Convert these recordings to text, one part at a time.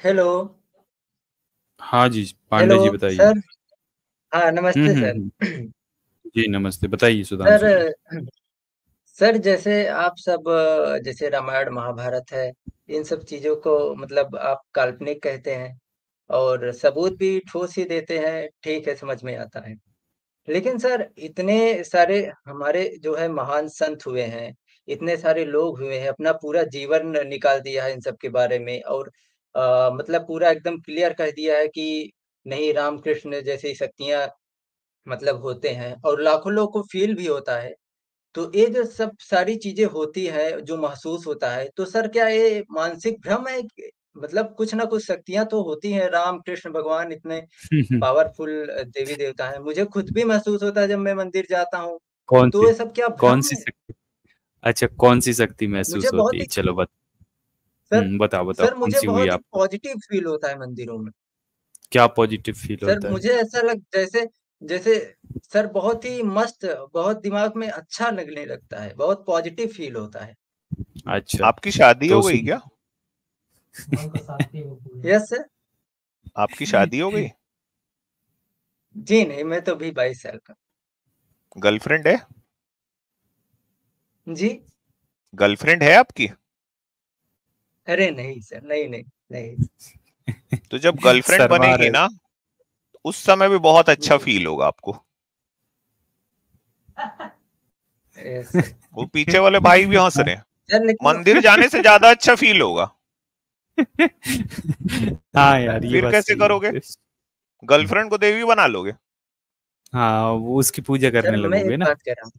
Hello. हाँ जी, Pandey hello जी बताइए। Sir. हाँ, नमस्ते सर। हम्म। जी नमस्ते, बताइए सर, सुधांशु जी। सर जैसे आप सब जैसे रामायण महाभारत है, इन सब चीजों को मतलब आप काल्पनिक कहते हैं और सबूत भी ठोस ही देते हैं, ठीक है, समझ में आता है। लेकिन सर इतने सारे हमारे जो है महान संत हुए हैं, इतने सारे लोग हुए हैं, अपना पूरा जीवन निकाल दिया है इन सब के बारे में और मतलब पूरा एकदम क्लियर कह दिया है कि नहीं, रामकृष्ण जैसी शक्तियाँ मतलब होते हैं और लाखों लोगों को फ़ील भी होता है। तो ये जो सब सारी चीज़ें होती हैं, जो महसूस होता है, तो सर क्या ये मानसिक भ्रम है कि मतलब कुछ ना कुछ शक्तियाँ तो होती हैं, राम, कृष्ण भगवान इतने पावरफुल देवी-देवता हैं। मुझे खुद भी महसूस होता है जब मैं मंदिर जाता हूँ, कौन तो सी ये सब क्या कौन भ्रम सी है? शक्ति? अच्छा, कौन सी शक्ति मुझे महसूस होती बहुत है? ही चलो सर बताओ बताओ, सर कौन मुझे सी हुई बहुत ही आपको? पॉज़िटिव फ़ील होता है मंदिरों में। क्या पॉजिटिव फील सर होता है? मुझे ऐसा लग जैसे जैसे सर बहुत ही मस्त, बहुत दिमाग में अच्छा लगने लगता है, बहुत पॉज़िटिव फ़ील होता है। अच्छा, आपकी शादी तो हो गई क्या? Yes sir. आपकी शादी हो गई? जी नहीं, मैं तो अभी 22 साल का। गर्लफ्रेंड है? जी? गर्लफ्रेंड है आपकी? अरे नहीं सर, नहीं, नहीं, नहीं। तो जब गर्लफ्रेंड शर्मा बनेगी रहे। ना, उस समय भी बहुत अच्छा जी। फील होगा आपको। Yes sir. वो पीछे वाले भाई भी हंस रहे हैं। सर लेकिन मंदिर जाने से ज्यादा अच्छा फील होगा। हाँ यार, ये फिर बात कैसे सही करोगे? है। गर्लफ्रेंड को देवी बना लोगे? हाँ, वो उसकी पूजा सर करने मैं एक लगोगे ना। बात कह रहा हूँ,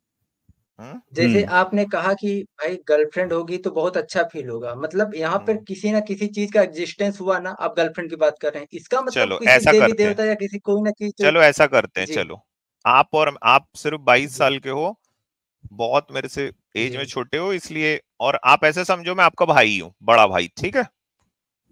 हम्म। जैसे हम्म। आपने कहा कि भाई गर्लफ्रेंड होगी तो बहुत अच्छा फ़ील होगा, मतलब यहाँ पर हम्म। किसी न किसी चीज़ का एग्ज़िस्टेंस हुआ ना, आप गर्लफ्रेंड की बात कर रहे हैं, इसका मतलब चलो किसी ऐसा करते हैं। देवी-देवता या किसी कोई ना किसी तो चलो ऐसा करते हैं, जी, चलो। आप सिर्फ 22 जी, साल के हो। बहुत मेरे से एज में जी। छोटे हो, इसलिए। और आप ऐसे समझो मैं आपका भाई हूँ, बड़ा भाई, ठीक है?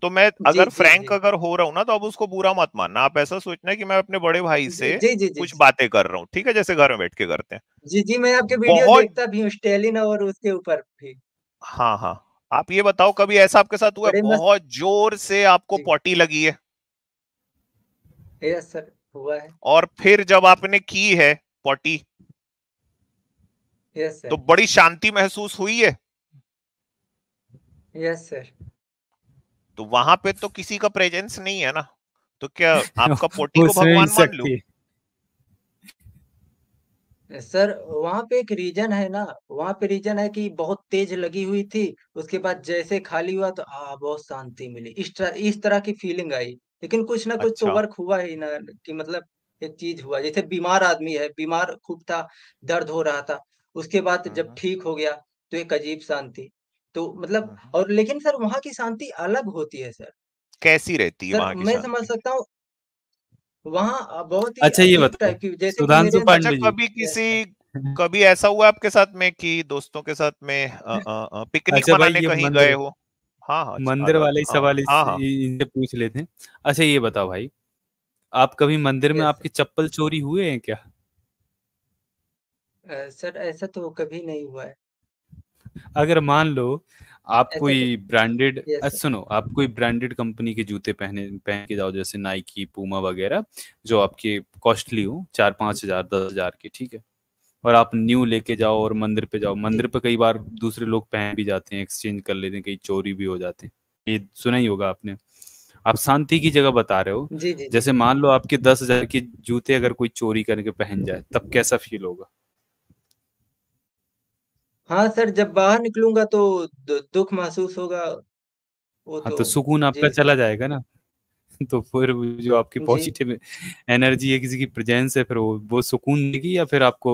तो मैं जी, अगर जी, फ्रैंक जी। अगर हो रहा हूं ना, तो अब उसको बुरा मत मानना। आप ऐसा सोचना कि मैं अपने बड़े भाई जी, से जी, जी, जी, कुछ जी। बातें कर रहा हूँ, ठीक है? जैसे घर में बैठ के करते हैं। जी, जी, मैं आपके वीडियो बहुत। देखता भी हूँ, स्टालिन और उसके ऊपर भी। हाँ हाँ। आप ये बताओ, कभी ऐसा आपके साथ हुआ है बड़े मस्त बहुत जोर से आपको जी, पॉटी लगी है, यस सर, हुआ है। और फिर जब आपने की है पॉटी, यस तो सर, बड़ी शांति महसूस हुई है? Yes sir. तो वहां पे तो किसी का प्रेजेंस नहीं है ना। तो क्या आपका पोटी को उसमें भी भगवान मान लूं? शक्ति सर वहाँ पे एक रीज़न है ना, वहाँ पे रीज़न है कि बहुत तेज़ लगी हुई थी, उसके बाद जैसे खाली हुआ तो बहुत शांति मिली। इस तरह की फीलिंग आई। लेकिन कुछ ना कुछ तो अच्छा। वर्क हुआ ही ना कि मतलब एक चीज़ हुआ। जैसे बीमार आदमी है, बीमार खूब था, दर्द हो रहा था, उसके बाद जब हम्म। ठीक हो गया तो एक अजीब शांति। तो मतलब हम्म। और लेकिन सर वहाँ की शांति अलग होती है सर। कैसी रहती है सर वहां की मैं समझ शांति? सकता हूँ वहाँ बहुत ही अच्छा, ये अजीब बताओ टाइप की जैसे कि सुधांशु मेरे अच्छा, पांडे जी। Yes sir. कभी ऐसा हुआ आपके साथ में कि दोस्तों के साथ में पिकनिक अच्छा भाई, मनाने ये कहीं गए मंदिर हो? हाँ हाँ, आ मंदिर जाओ आ वाले ही जाओ, हाँ सवाल हाँ हाँ। इनसे पूछ लेते हैं। अच्छा, ये बताओ भाई, आप कभी मंदिर में यस सर। आपकी चप्पल चोरी हुए हैं क्या? सर ऐसा तो कभी नहीं हुआ है। अगर मान लो आप ऐसा तो कोई ब्रांडेड यस सर। सुनो, आप कोई ब्रांडेड कंपनी के जूते पहन के जाओ, जैसे नाइकी, पूमा वगैरह, जो आपके कॉस्टली हो, 4-5 हजार, 10 हजार के, ठीक है। और आप न्यू लेके जाओ और मंदिर पे जाओ, जी। मंदिर पे कई बार दूसरे लोग पहन भी जाते हैं, एक्सचेंज कर लेते हैं, कई चोरी भी हो जाते हैं। ये सुना ही होगा आपने। आप शांति की जगह बता रहे हो। जी, जी, जी। जैसे मान लो आपके 10 हजार के जूते अगर कोई चोरी करके पहन जाए, तब कैसा फील होगा? हाँ सर, जब बाहर निकलूँगा तो दुःख महसूस होगा, वो हाँ, तो तो सुकून आपका जी चला सर। जाएगा ना। तो फिर वो जो आपकी जी। पॉजिटिव एनर्जी है, किसी की प्रेजेंस है, फिर वो सुकून देगी, या फिर आपको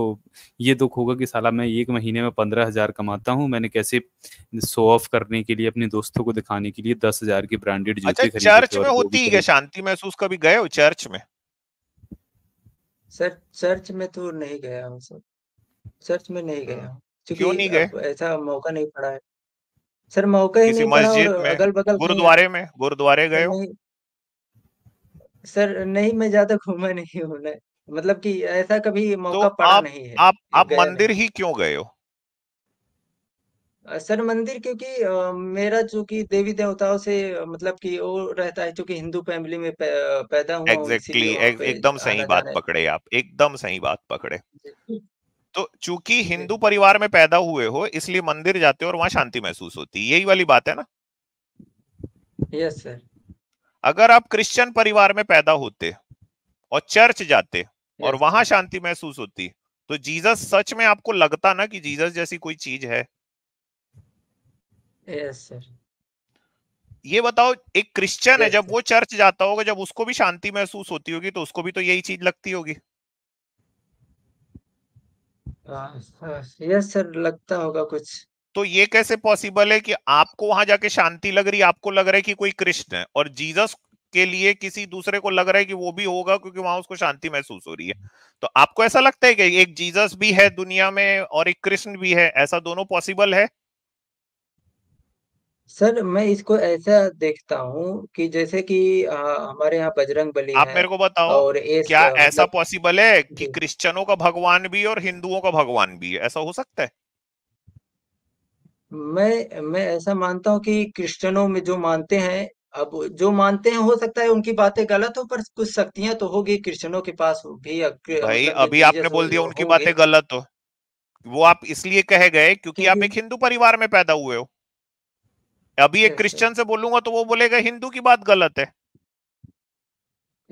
ये दुख होगा कि साला मैं 1 महीने में 15 हजार कमाता हूँ, मैंने कैसे शो ऑफ करने के लिए, अपने दोस्तों को दिखाने के लिए 10 हजार के ब्रांडेड अच्छा, जूते खरीदे थे चर्च और में वो भी होती है क्या करीब। शांति महसूस? कभी गए हो चर्च में? सर चर्च में तो नहीं गया हूँ सर, चर्च में नहीं गया हम्म। हूँ, क्यों क्योंकि नहीं गए? अब ऐसा मौका नहीं पड़ा है। सर मौका ही किसी नहीं पड़ा और मस्जिद में, अगल-बगल कहीं गुरुद्वारे गए हो? नहीं सर नहीं मैं ज़्यादा घूमा नहीं हूँ मैं, मतलब कि ऐसा कभी तो मौका पड़ा आप नहीं है, आप कि आप गया नहीं। मंदिर ही क्यों गए हो? सर मंदिर, क्योंकि मेरा चूंकि देवी देवताओं से मतलब कि वो रहता है, चूंकि हिंदू फैमिली में पैदा हुआ हूँ, इसीलिए एग्जैक्टली वहां पे एकदम सही आना बात जाना पकड़े आप, एकदम सही बात पकड़े। है। तो चूंकि हिंदू परिवार में पैदा हुए हो इसलिए मंदिर जाते हो और वहां शांति महसूस होती है, यही वाली बात है ना। Yes sir. अगर आप क्रिश्चियन परिवार में पैदा होते और चर्च जाते और यस वहां सर। शांति महसूस होती, तो जीसस सच में आपको लगता ना कि जीसस जैसी कोई चीज है। Yes sir. ये बताओ, एक क्रिश्चियन है यस जब सर। वो चर्च जाता होगा, जब उसको भी शांति महसूस होती होगी, तो उसको भी तो यही चीज लगती होगी। यस सर, लगता होगा कुछ। तो ये कैसे पॉसिबल है कि आपको वहां जाके शांति लग रही है, आपको लग रहा है कि कोई कृष्ण है, और जीसस के लिए किसी दूसरे को लग रहा है कि वो भी होगा क्योंकि वहां उसको शांति महसूस हो रही है। तो आपको ऐसा लगता है कि एक जीसस भी है दुनिया में और एक कृष्ण भी है, ऐसा दोनों पॉसिबल है? सर मैं इसको ऐसा देखता हूँ कि जैसे कि हमारे यहाँ बजरंग बली आप है, मेरे को बताओ, और क्या ऐसा मतलब। पॉसिबल है कि जी। क्रिश्चियनों का भगवान भी और हिंदुओं का भगवान भी है, ऐसा हो सकता है? मैं ऐसा मानता हूँ कि क्रिश्चियनों में जो मानते हैं, अब जो मानते हैं हो सकता है उनकी बातें गलत हो, पर कुछ शक्तियां तो होगी क्रिश्चियनों के पास भी, भाई मतलब जो अभी आपने जीसस बोल दिया जो उनकी होंगे। बातें गलत हो, वो आप इसलिए कहे गए क्योंकि आप क्योंकि। एक हिंदू परिवार में पैदा हुए हो। अभी एक यस सर। क्रिश्चियन से बोलूंगा तो वो बोलेगा हिंदू की बात गलत है।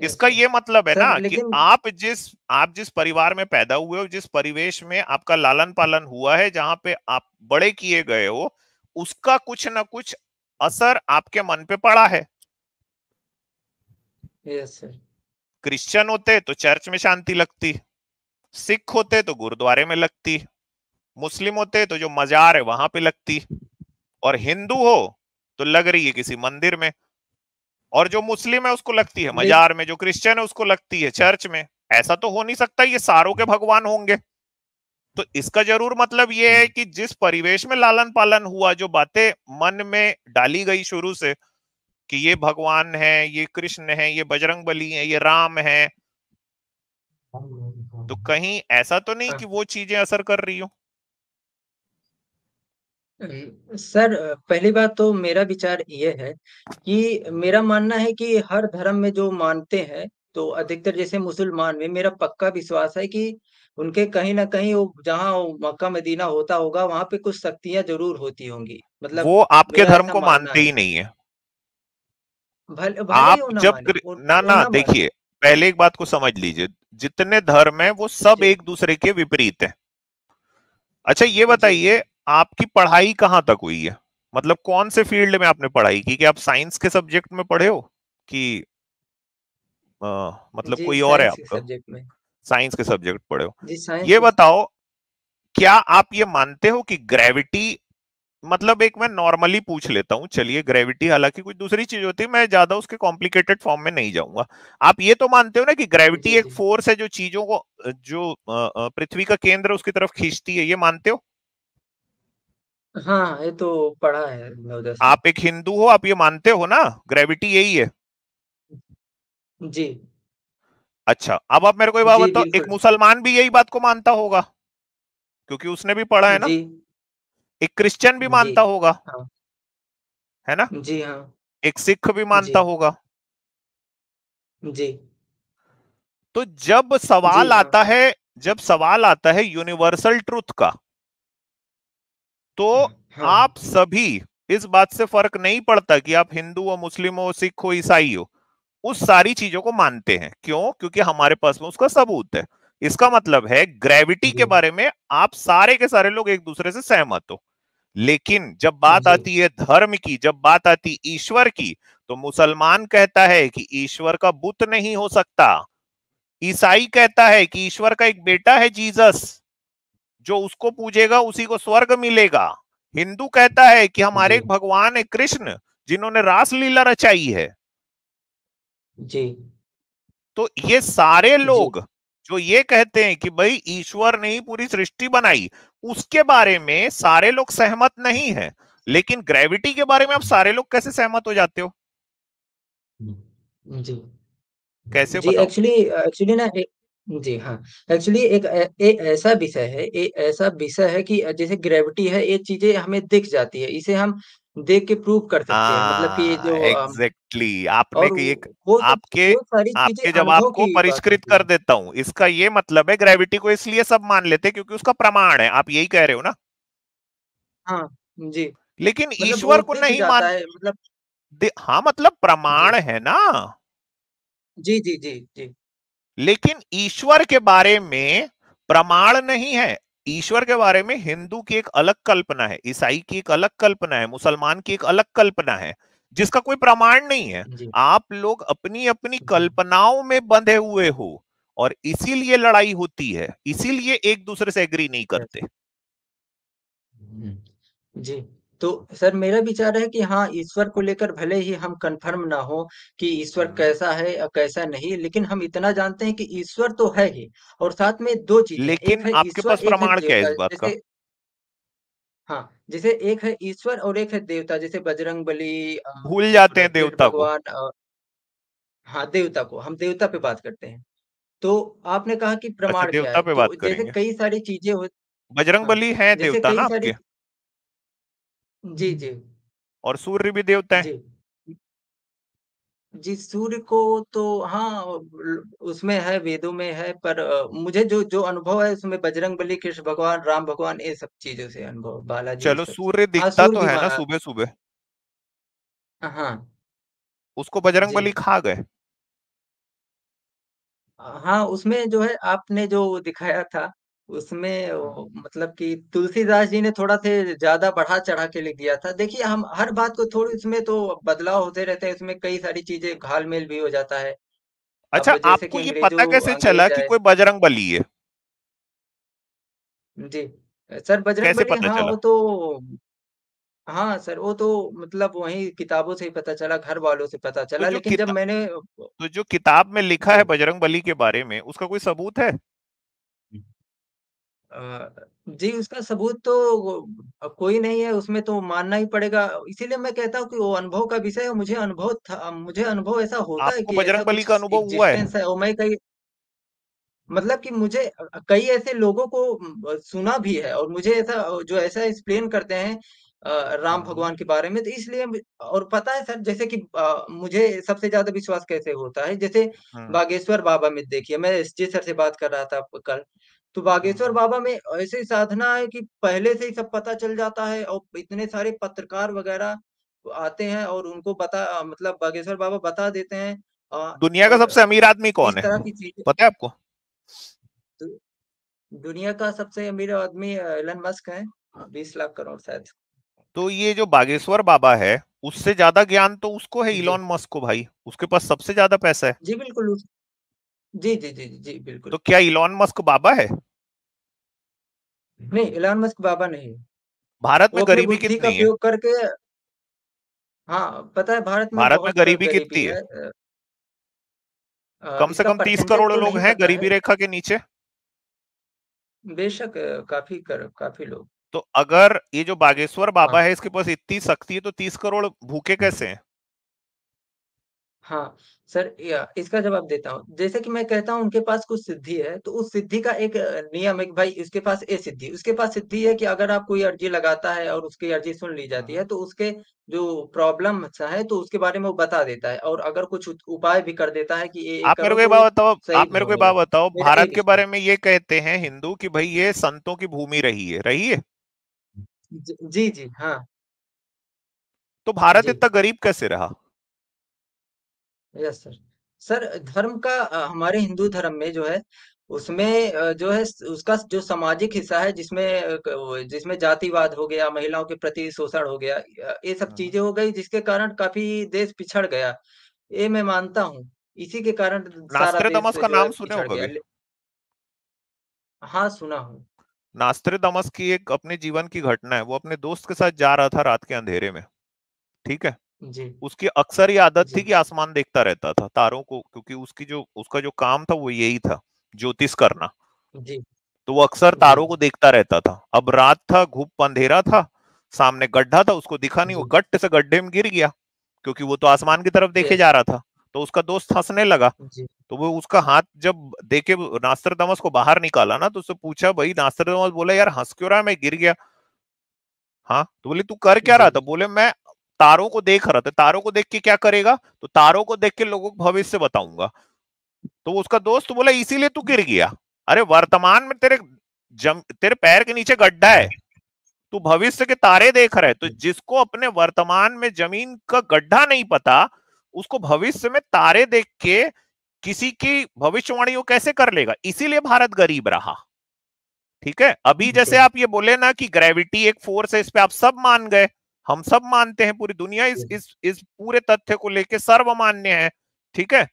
यस इसका सर। ये मतलब है सर ना कि लेकिन। आप जिस परिवार में पैदा हुए हो, जिस परिवेश में आपका लालन पालन हुआ है, जहां पे आप बड़े किए गए हो, उसका कुछ ना कुछ असर आपके मन पे पड़ा है। Yes sir. क्रिश्चियन होते तो चर्च में शांति लगती, सिख होते तो गुरुद्वारे में लगती, मुस्लिम होते तो जो मजार है वहां पे लगती, और हिंदू हो तो लग रही है किसी मंदिर में, और जो मुस्लिम है उसको लगती है ले, मजार में, जो क्रिश्चियन है उसको लगती है चर्च में। ऐसा तो हो नहीं सकता ये सारों के भगवान होंगे। तो इसका जरूर मतलब ये है कि जिस परिवेश में लालन पालन हुआ, जो बातें मन में डाली गई शुरू से कि ये भगवान है, ये कृष्ण है, ये बजरंग बली है, ये राम है, तो कहीं ऐसा तो नहीं कि हाँ। वो चीजें असर कर रही हो। सर पहली बात तो मेरा विचार ये है कि मेरा मानना है कि हर धर्म में जो मानते हैं, तो अधिकतर जैसे मुसलमान में मेरा पक्का विश्वास है कि उनके कहीं ना कहीं वो जहाँ वो मक्का मदीना होता होगा वहां पे कुछ शक्तियां जरूर होती होंगी, मतलब वो आपके मेरा धर्म ऐसा को मानना मानते है। ही नहीं है। भले ही आप वो ना जब माने, ना वो ना ना माने। देखिए, पहले एक बात को समझ लीजिए, जितने धर्म है वो सब जी। एक दूसरे के विपरीत है। अच्छा ये जी। बताइए, आपकी पढ़ाई कहाँ तक हुई है? मतलब कौन से फील्ड में आपने पढ़ाई की, कि आप साइंस के सब्जेक्ट में पढ़े हो कि अ, मतलब जी कोई और है साइंस के आपका? सब्जेक्ट में। साइंस के सब्जेक्ट पढ़े हो। जी साइंस ये के। बताओ, क्या आप ये मानते हो कि ग्रेविटी, मतलब एक मैं नॉर्मली पूछ लेता हूं, चलिए, ग्रेविटी हालांकि कुछ दूसरी चीज होती है, मैं ज्यादा उसके कॉम्प्लिकेटेड फॉर्म में नहीं जाऊंगा। आप ये तो मानते हो ना कि ग्रेविटी जी। एक जी। फोर्स है जो चीजों को, जो पृथ्वी का केंद्र है, उसकी तरफ खींचती है, ये मानते हो? हाँ, ये तो पढ़ा है नवोदय में। आप एक हिंदू हो, आप ये मानते हो ना, ग्रेविटी यही है। जी। अच्छा, अब आप मेरे को ये बात जी बताओ, एक बिल्कुल। मुसलमान भी यही बात को मानता होगा क्योंकि उसने भी पढ़ा है ना। जी। एक क्रिश्चियन भी जी। मानता होगा, हाँ। है ना। जी। हाँ। एक सिख भी जी। मानता होगा। जी। तो जब जी। सवाल हाँ। आता है, जब सवाल आता है यूनिवर्सल ट्रुथ का, तो हाँ। आप सभी, इस बात से फर्क नहीं पड़ता कि आप हिंदू हो, मुस्लिम हो, सिख हो, ईसाई हो, उस सारी चीजों को मानते हैं। क्यों? क्योंकि हमारे पास में उसका सबूत है। इसका मतलब है ग्रेविटी के जी। बारे में आप सारे के सारे लोग एक दूसरे से सहमत हो। लेकिन जब बात जी। आती है धर्म की, जब बात आती ईश्वर की, तो मुसलमान कहता है कि ईश्वर का बुत नहीं हो सकता। ईसाई कहता है कि ईश्वर का एक बेटा है जीसस, जो उसको पूजेगा उसी को स्वर्ग मिलेगा। हिंदू कहता है कि हमारे जी। एक भगवान है कृष्ण, जिन्होंने रासलीला रचाई है। जी। तो ये सारे जी। लोग जो ये कहते हैं कि भाई ईश्वर ने ही पूरी सृष्टि बनाई, उसके बारे में सारे लोग सहमत नहीं है। लेकिन ग्रेविटी के बारे में आप सारे लोग कैसे सहमत हो जाते हो? जी। कैसे जी बताओ? एक्चुअली एक्चुअली ना जी हाँ, एक्चुअली एक ऐसा विषय है, ऐसा विषय है कि जैसे ग्रेविटी है, ये चीज़ें हमें दिख जाती है, इसे हम देख के प्रूव कर सकते हैं। मतलब कि ये हाँ, जो एग्जैक्टली आपने और कि एक वो सारी चीज़ें आपके जब अनुभव आपको की बात परिष्कृत होती कर हैं। देता हूं, इसका ये मतलब है ग्रेविटी को इसलिए सब मान लेते हैं क्योंकि उसका प्रमाण है, आप यही कह रहे हो ना? हाँ, जी, लेकिन मतलब वो ईश्वर को दिख नहीं जाता मान है मतलब हाँ, मतलब जी, प्रमाण है ना। जी, जी, जी, जी, लेकिन ईश्वर के बारे में प्रमाण नहीं है। ईश्वर के बारे में हिंदू की एक अलग कल्पना है, ईसाई की एक अलग कल्पना है, मुसलमान की एक अलग कल्पना है, जिसका कोई प्रमाण नहीं है। जी, आप लोग अपनी अपनी जी। कल्पनाओं में बंधे हुए हो, और इसीलिए लड़ाई होती है, इसीलिए एक दूसरे से एग्री नहीं यस। करते। जी, तो सर मेरा विचार है कि हाँ, ईश्वर को लेकर भले ही हम कन्फर्म ना हो कि ईश्वर हम्म। कैसा है या कैसा नहीं, लेकिन हम इतना जानते हैं कि ईश्वर तो है ही और साथ में 2 चीज़ें हैं, एक लेकिन है आपके ईश्वर, पास एक है प्रमाण क्या है देवता। इस बात का? जैसे हाँ, जैसे एक है ईश्वर और एक है देवता, जैसे बजरंगबली भूल जाते और हैं कृष्ण देवता को। भगवान हाँ, देवता को, हम देवता पे बात करते हैं। तो आपने कहा कि अच्छा, प्रमाण क्या देवता है? पे तो बात जैसे करेंगे। कई सारी चीज़ें हो बजरंग हाँ, बली है जैसे देवता ना कई सारी आपके? जी, जी, और सूर्य भी देवता है। जी। जी, सूर्य को तो हाँ, उसमें है, वेदों में है, पर मुझे जो जो अनुभव है उसमें बजरंगबली, कृष्ण भगवान, राम भगवान ये सब चीज़ों से अनुभव, बालाजी ये चलो, सब से। सूर्य हाँ, दिखता सूर्य तो भी है ना माना सुबह सुबह? हाँ, उसको बजरंग जी। बली खा गए। हाँ, उसमें जो है आपने जो दिखाया था, उसमें मतलब कि तुलसीदास जी ने थोड़ा से ज़्यादा बढ़ा-चढ़ा के लिख दिया था। देखिए, हम हर बात को थोड़ी उसमें तो बदलाव होते रहते हैं, उसमें कई सारी चीज़ें घाल-मेल भी हो जाता है। अच्छा, अब जैसे कि आपको ये पता कैसे चला अंग्रेज़ कि आए कोई बजरंग बली है? जी। सर कैसे बजरंगबली पता हाँ, चला? वो तो हाँ सर, वो तो मतलब वहीं किताबों से ही पता चला, घर वालों से पता तो चला, जो लेकिन जब किताब मैंने तो जो किताब में लिखा है जी। बजरंग बली के बारे में, उसका कोई सबूत है? जी, उसका सबूत तो कोई नहीं है, उसमें तो मानना ही पड़ेगा। इसीलिए मैं कहता हूँ कि वो अनुभव का विषय है, मुझे अनुभव ऐसा होता है आपको कि ऐसा बजरंग बली का कुछ अनुभव हुआ है? एक्जिस्टेंस है और मैं कहीं मतलब कि मुझे कई ऐसे लोगों को सुना भी है और मुझे ऐसा जो ऐसा एक्सप्लेन करते हैं राम हम्म। भगवान के बारे में, तो इसलिए और पता है सर जैसे कि मुझे सबसे ज्यादा विश्वास कैसे होता है, जैसे हम्म। बागेश्वर बाबा में देखिए, मैं एसजी सर से बात कर रहा था कल, तो बागेश्वर हम्म। बाबा में ऐसी साधना है कि पहले से ही सब पता चल जाता है और इतने सारे पत्रकार वगैरह आते हैं और उनको मतलब बागेश्वर बाबा बता देते हैं दुनिया का और सबसे अमीर आदमी कौन इस है, तरह की चीजें। पता है आपको? दुनिया का सबसे अमीर आदमी एलन मस्क है, 20 लाख करोड़ शायद। तो ये जो बागेश्वर बाबा है, उससे ज्यादा ज्ञान तो उसको है, जी, इलॉन मस्क को भाई, उसके पास सबसे ज्यादा पैसा है। जी बिल्कुल जी, जी, जी, जी, बिल्कुल। तो क्या इलॉन मस्क बाबा है? नहीं, एलन मस्क बाबा नहीं है। भारत में वो अपने गरीबी बुद्धि का कितनी है? उपयोग करके हाँ, पता है भारत में भारत में बहुत गरीबी गरीबी कितनी है? है। कम से इसका कम 30 परसेंटेज करोड़ तो लोग नहीं हैं पता है। गरीबी रेखा के नीचे। बेशक काफ़ी लोग। तो अगर ये जो बागेश्वर बाबा हाँ। है, इसके पास इतनी शक्ति है, तो 30 करोड़ भूखे कैसे हैं? हाँ, सर इसका जवाब देता हूँ। जैसे कि मैं कहता हूँ उनके पास कुछ सिद्धि है, तो उस सिद्धि का एक नियम है कि भाई इसके पास ये सिद्धि उसके पास सिद्धि है कि अगर आप कोई अर्ज़ी लगाता है और उसकी अर्ज़ी सुन ली जाती है, हम्म। तो उसके जो प्रॉब्लम है, तो उसके बारे में वो बता देता है और अगर कुछ उपाय भी कर देता है कि ये आप मेरे करो को ये तो बात वो बताओ, सही आप भी मेरे को ये होने बात लगा। बताओ, मेरा भारत एक के स्टेप बारे में ये कहते हैं हिंदू कि भाई ये संतों की भूमि रही है। जी, जी, हाँ, तो भारत जी। इतना गरीब कैसे रहा? Yes sir. सर धर्म का हमारे हिंदू धर्म में जो है उसमें जो है उसका जो सामाजिक हिस्सा है जिसमें जिसमें जातिवाद हो गया, महिलाओं के प्रति शोषण हो गया, ये सब हम्म। चीजें हो गई जिसके कारण काफी देश पिछड़ गया। ये मैं मानता हूँ। इसी के कारण सारा देश नास्त्रेदमस का जो है नाम सुने हो पिछड़ गया। कभी? हाँ, सुना हूँ। नास्त्रेदमस की एक अपने जीवन की घटना है। वो अपने दोस्त के साथ जा रहा था रात के अंधेरे में, ठीक है? जी, उसकी अक्सर ये आदत जी, थी कि आसमान देखता रहता था, तारों को, क्योंकि उसका जो काम था वो यही था, ज्योतिष करना। जी, तो वो अक्सर जी, तारों को देखता रहता था। अब रात था, घुप अंधेरा था, सामने गड्ढा था, उसको दिखा नहीं, वो जी, गट्ट से गड्ढे में गिर गया, क्योंकि वो तो आसमान की तरफ देखे यस, जा रहा था। तो उसका दोस्त हंसने लगा। जी तो वो उसका हाथ जब देखे नास्त्रदामस को बाहर निकाला ना, तो उससे पूछा, भाई नास्त्रदामस बोला, यार हंस क्यों रहा है, मैं गिर गया। हाँ, तो बोले तू कर क्या जी रहा था? बोले मैं तारों को देख रहा था। तारों को देख के क्या करेगा? तो तारों को देख के लोगों को भविष्य बताऊंगा। तो उसका दोस्त बोला इसीलिए तू गिर गया? अरे वर्तमान में तेरे पैर के नीचे गड्ढा है, तू भविष्य के तारे देख रहा है। तो जिसको अपने वर्तमान में जमीन का गड्ढा नहीं पता, उसको भविष्य में तारे देख के किसी की भविष्यवाणी वो कैसे कर लेगा? इसीलिए भारत गरीब रहा। ठीक है, अभी जैसे जी आप ये बोले ना कि ग्रेविटी एक फोर्स है, इस पे आप सब मान गए, हम सब मानते हैं, पूरी दुनिया इस पूरे तथ्य को लेके सर्वमान्य है। ठीक है,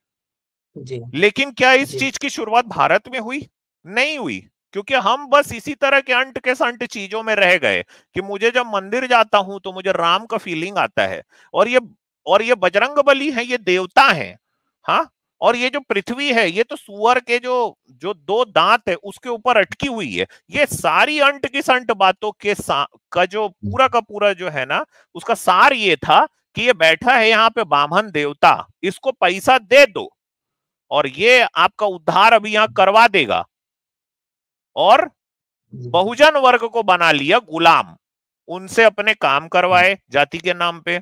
जी लेकिन क्या इस जी चीज की शुरुआत भारत में हुई? नहीं हुई, क्योंकि हम बस इसी तरह के अंट के संट चीजों में रह गए कि मुझे जब मंदिर जाता हूं तो मुझे राम का फीलिंग आता है, और ये बजरंग बली है, ये देवता है। हाँ, और ये जो पृथ्वी है ये तो सुअर के जो जो दो दांत है उसके ऊपर अटकी हुई है। ये सारी अंट की संट बातों का जो पूरा का पूरा जो है ना, उसका सार ये था कि ये बैठा है यहाँ पे बामन देवता, इसको पैसा दे दो और ये आपका उद्धार अभी यहां करवा देगा। और बहुजन वर्ग को बना लिया गुलाम, उनसे अपने काम करवाए जाति के नाम पे,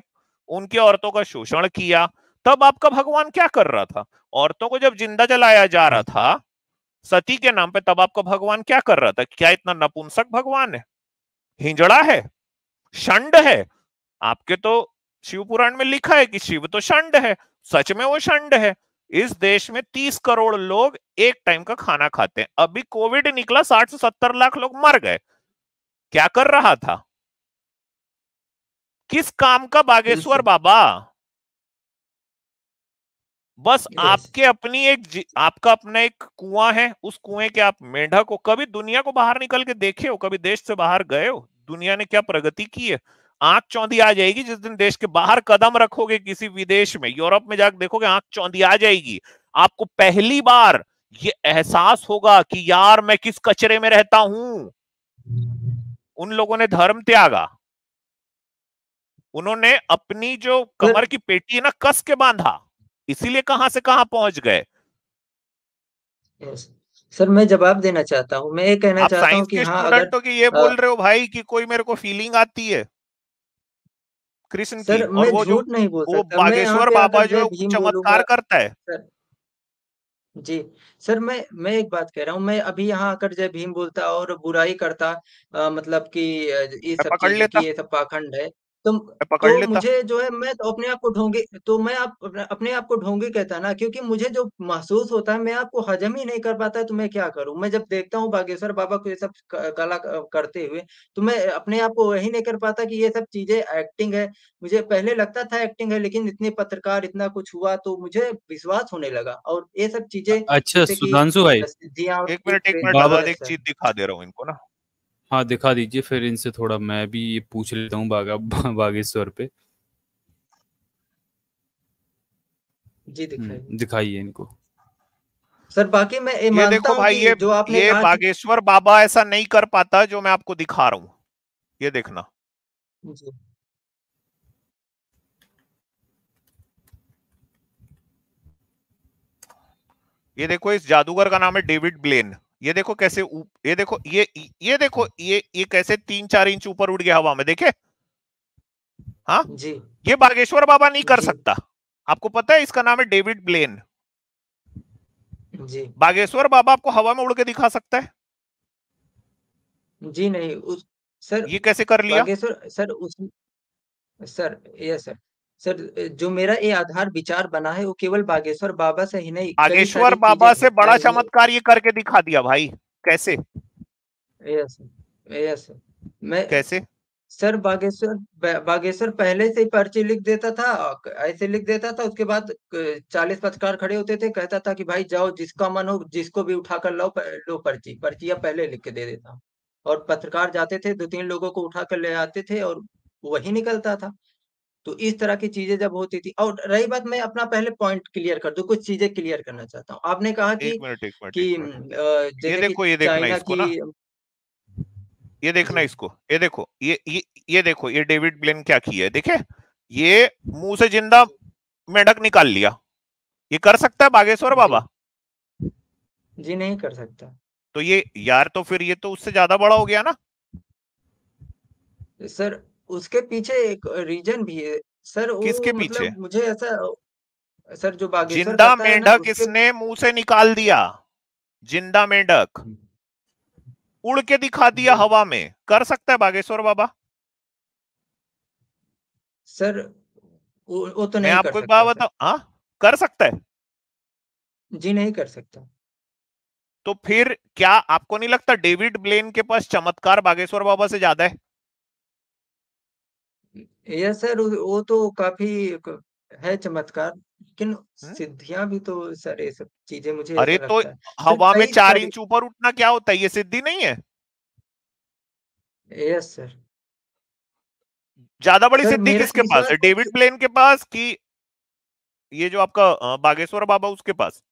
उनकी औरतों का शोषण किया। तब आपका भगवान क्या कर रहा था? औरतों को जब जिंदा जलाया जा रहा था सती के नाम पे, तब आपका भगवान क्या कर रहा था? क्या इतना नपुंसक भगवान है? हिंजड़ा है? षंड है? आपके तो शिव पुराण में लिखा है कि शिव तो षंड है। सच में वो षंड है। इस देश में 30 करोड़ लोग एक टाइम का खाना खाते हैं। अभी कोविड निकला, 60 से 70 लाख लोग मर गए। क्या कर रहा था? किस काम का बागेश्वर बाबा? बस आपका अपना एक कुआं है, उस कुएं के आप मेंढक हो। कभी दुनिया को बाहर निकल के देखे हो? कभी देश से बाहर गए हो? दुनिया ने क्या प्रगति की है? आंख चौंधी आ जाएगी जिस दिन देश के बाहर कदम रखोगे, किसी विदेश में, यूरोप में जाकर देखोगे, आंख चौंधी आ जाएगी। आपको पहली बार ये एहसास होगा कि यार मैं किस कचरे में रहता हूं। उन लोगों ने धर्म त्यागा, उन्होंने अपनी जो कमर की पेटी है ना कस के बांधा, इसीलिए कहां से कहां पहुंच गए। सर मैं जवाब देना चाहता हूँ। मैं ये कहना आप चाहता हूँ साइंस कि के हाँ अगर स्टूडेंट हो कि ये बोल रहे हो भाई कि कोई मेरे को फीलिंग आती है कृष्ण की, सर और मैं झूठ नहीं बोल वो सकता। मैं यहाँ बागेश्वर पे बाबा आकर जो जय है वो भीम चमत्कार बोलूंगा। करता है। सर जी सर, मैं एक बात कह रहा हूँ। मैं अभी यहाँ आकर जय भीम बोलता और बुराई करता, मतलब कि ये मैं सब पकड़ चीजें कि लेता, ये सब पाखंड है, तो मैं पकड़ लेता। मुझे जो है, मैं तो अपने आप को ढोंगी, तो मैं अपने आप को ढोंगी कहता ना, क्योंकि मुझे जो महसूस होता है मैं आपको हजम ही नहीं कर पाता, तो मैं क्या करूँ? मैं जब देखता हूँ बागेश्वर बाबा को ये सब कला करते हुए, तो मैं अपने आप को वही नहीं कर पाता कि ये सब चीजें एक्टिंग है। मुझे पहले लगता था एक्टिंग है, लेकिन इतने पत्रकार इतना कुछ हुआ तो मुझे विश्वास होने लगा। और ये सब चीजें अच्छा जैसे कि सुधांशु भाई, सिद्धियां एक मिनट एक मिनट, बाबा, आजाद, एक यस सर। चीज दिखा दे रहा हूँ इनको ना। हाँ दिखा दीजिए, फिर इनसे थोड़ा मैं भी ये पूछ लेता हूँ बागेश्वर पे। जी दिखाइए दिखाइए इनको। सर। बाकी मैं ये ये मानता देखो हूँ भाई, कि जो आपने ये कहा कि बागेश्वर बाबा ऐसा नहीं कर पाता जो मैं आपको दिखा रहा हूं। ये देखना, जी ये देखो, इस जादूगर का नाम है डेविड ब्लेन। ये देखो कैसे ये देखो, ये देखो, ये कैसे 3-4 इंच ऊपर उड़ गया हवा में, देखे? हाँ, जी ये बागेश्वर बाबा नहीं कर जी सकता। आपको पता है इसका नाम है डेविड ब्लेन। जी बागेश्वर बाबा आपको हवा में उड़ के दिखा सकता है? जी नहीं उस सर, ये कैसे कर लिया? बागेश्वर सर उस सर यस सर। सर जो मेरा ये आधार विचार बना है वो केवल बागेश्वर बाबा से ही नहीं, कई बागेश्वर सारी चीजें बाबा से बड़ा घटनाएं हुई। चमत्कार ये करके दिखा दिया भाई। कैसे? यस यस मैं कैसे? सर बागेश्वर पहले से ही पर्ची लिख देता था। ऐसे लिख देता था, उसके बाद 40 पत्रकार खड़े होते थे, कहता था कि भाई जाओ जिसका मन हो जिसको भी उठा कर लो, लो पर्चियां पहले लिख के दे देता हूँ। और पत्रकार जाते थे, 2-3 लोगों को उठा कर ले आते थे और वही निकलता था। तो इस तरह की चीजें जब होती थी, और रही बात, मैं अपना पहले पॉइंट क्लियर कर दूं, कुछ चीजें क्लियर करना चाहता हूँ। आपने कहा एक मिनट एक मिनट एक कि मिनट, ये जैसे कि देखो, ये देखना चाइना इसको की। ना, ये देखना जी इसको, ये देखो, ये देखो, ये डेविड ब्लेन क्या किया है, देखे? ये मुंह से जिंदा मेंढक निकाल लिया। ये कर सकता है बागेश्वर बाबा? जी नहीं कर सकता। तो ये यार, तो फिर ये तो उससे ज्यादा बड़ा हो गया ना सर उसके पीछे एक रीजन भी है सर, किसके वो पीछे? मतलब मुझे ऐसा, सर जो बागेश्वर जिंदा करता है ना मेंढक उसके। इसने मुंह से निकाल दिया, जिंदा मेंढक उड़ के दिखा दिया जी हवा में, कर सकता है बागेश्वर बाबा? सर वो तो मैं नहीं कर आपको एक बात सकता सर। बताऊं, हाँ कर सकता है। जी नहीं कर सकता। तो फिर क्या आपको नहीं लगता डेविड ब्लेन के पास चमत्कार बागेश्वर बाबा से ज्यादा है? यस सर, वो तो काफी है चमत्कार, लेकिन हुँ? सिद्धियां भी तो सर, ये सब चीजें मुझे अरे ऐसा तो लगता है सर हवा में कई 4 सारी। इंच ऊपर उठना क्या होता है, ये सिद्धि नहीं है? Yes sir. ज्यादा बड़ी सर सिद्धि मेरा किसके पास विश्वास है, है डेविड कि ब्लेन के पास कि ये जो आपका बागेश्वर बाबा उसके पास?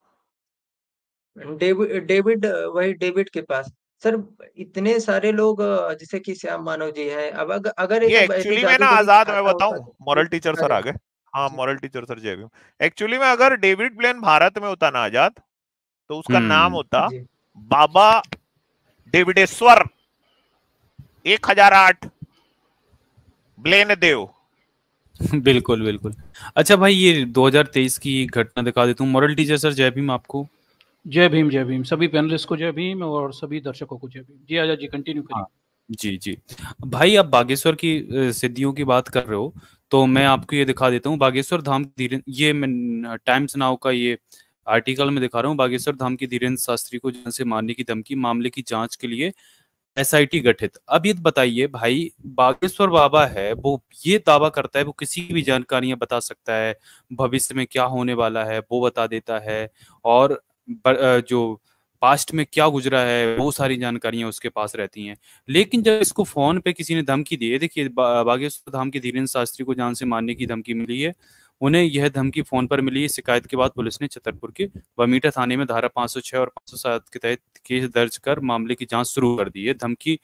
डेविड वही डेविड के पास सर, इतने सारे लोग जैसे कि श्याम मानव जी हैं। अब अगर ये ये सब ऐसी एक्चुअली में ना जादूगरी आजाद, मैं दिखाता बताऊं, होता तो मॉरल लोग टीचर आ सर आ जाते। गए। हाँ जी मॉरल टीचर सर जय भीम। एक्चुअली में अगर डेविड ब्लेन भारत में होता ना आजाद, तो उसका नाम हम्म। होता जी बाबा डेविडेश्वर 1008 ब्लेन देव। बिल्कुल बिल्कुल। अच्छा भाई, ये 2023 की घटना दिखा देता हूँ। मॉरल टीचर सर जय भीम आपको। जय भीम, जय भीम। सभी पैनलिस्ट को जय भीम और सभी दर्शकों को जय भीम। जी आजाद जी कंटिन्यू करिए। हाँ जी जी। भाई आप बागेश्वर की सिद्धियों की बात कर रहे हो, तो मैं आपको ये दिखा देता हूँ। बागेश्वर धाम धीरे, ये मैं टाइम्स नाउ का ये आर्टिकल में दिखा रहा हूँ। बागेश्वर धाम की धीरेन्द्र शास्त्री को जान से मारने की धमकी, मामले की जांच के लिए एसआईटी गठित। अब ये बताइए भाई, बागेश्वर बाबा है वो ये दावा करता है वो किसी भी जानकारियां बता सकता है, भविष्य में क्या होने वाला है वो बता देता है, और जो पास्ट में क्या गुजरा है वो सारी जानकारियां उसके पास रहती हैं। लेकिन जब इसको फोन पे किसी ने धमकी दी है, देखिए बागेश्वर धाम के धीरेन्द्र शास्त्री को जान से मारने की धमकी मिली है। उन्हें यह धमकी फोन पर मिली है। शिकायत के बाद पुलिस ने छतरपुर के बमीठा थाने में धारा 506 और 507 के तहत केस दर्ज कर मामले की जांच शुरू कर दी है। धमकी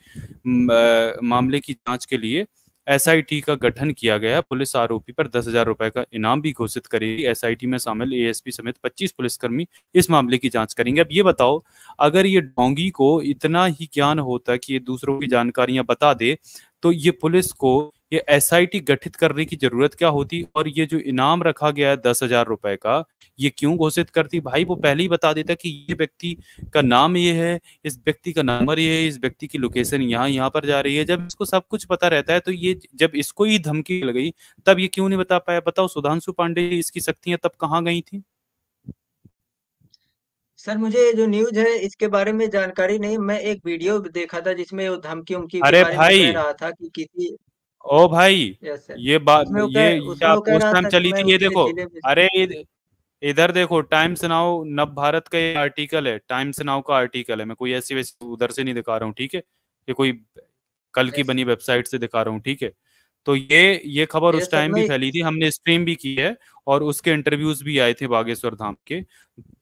मामले की जांच के लिए एसआईटी का गठन किया गया। पुलिस आरोपी पर 10,000 रुपए का इनाम भी घोषित करेगी। एसआईटी में शामिल एएसपी समेत 25 पुलिसकर्मी इस मामले की जांच करेंगे। अब ये बताओ, अगर ये ढोंगी को इतना ही ज्ञान होता कि ये दूसरों की जानकारियां बता दे, तो ये पुलिस को ये एसआईटी गठित करने की जरूरत क्या होती, और ये जो इनाम रखा गया है 10,000 रुपए का, ये क्यों घोषित करती? भाई वो पहले ही बता देता कि ये व्यक्ति का नाम ये है, इस व्यक्ति का नंबर ये है, इस व्यक्ति की लोकेशन यहाँ यहाँ पर जा रही है। जब इसको सब कुछ पता रहता है, तो ये जब इसको ही धमकी लग गई, तब ये क्यों नहीं बता पाया? बताओ, सुधांशु पांडे इसकी शक्तियां तब कहाँ गई थी? सर, मुझे जो न्यूज है इसके बारे में जानकारी नहीं। मैं एक वीडियो देखा था जिसमें वो धमकी उमकी के अरे बारे में कह भाई, रहा था कि किसी। ओ भाई, यस सर। ये बात ये उसमें वो आपको कह उस रहा टाइम था कि चली मैं थी, ये उसके देखो। जिले में। अरे इधर देखो, टाइम्स नाउ नव भारत का ये आर्टिकल है, टाइम्स नाउ का आर्टिकल है। मैं कोई ऐसी वैसी उधर से नहीं दिखा रहा हूँ, ठीक है? ये कोई कल की यस बनी वेबसाइट से दिखा रहा हूँ, ठीक है? तो ये खबर उस यस सर टाइम भी मैं। फैली थी, हमने स्ट्रीम भी की है, और उसके इंटरव्यूज भी आए थे बागेश्वर धाम के।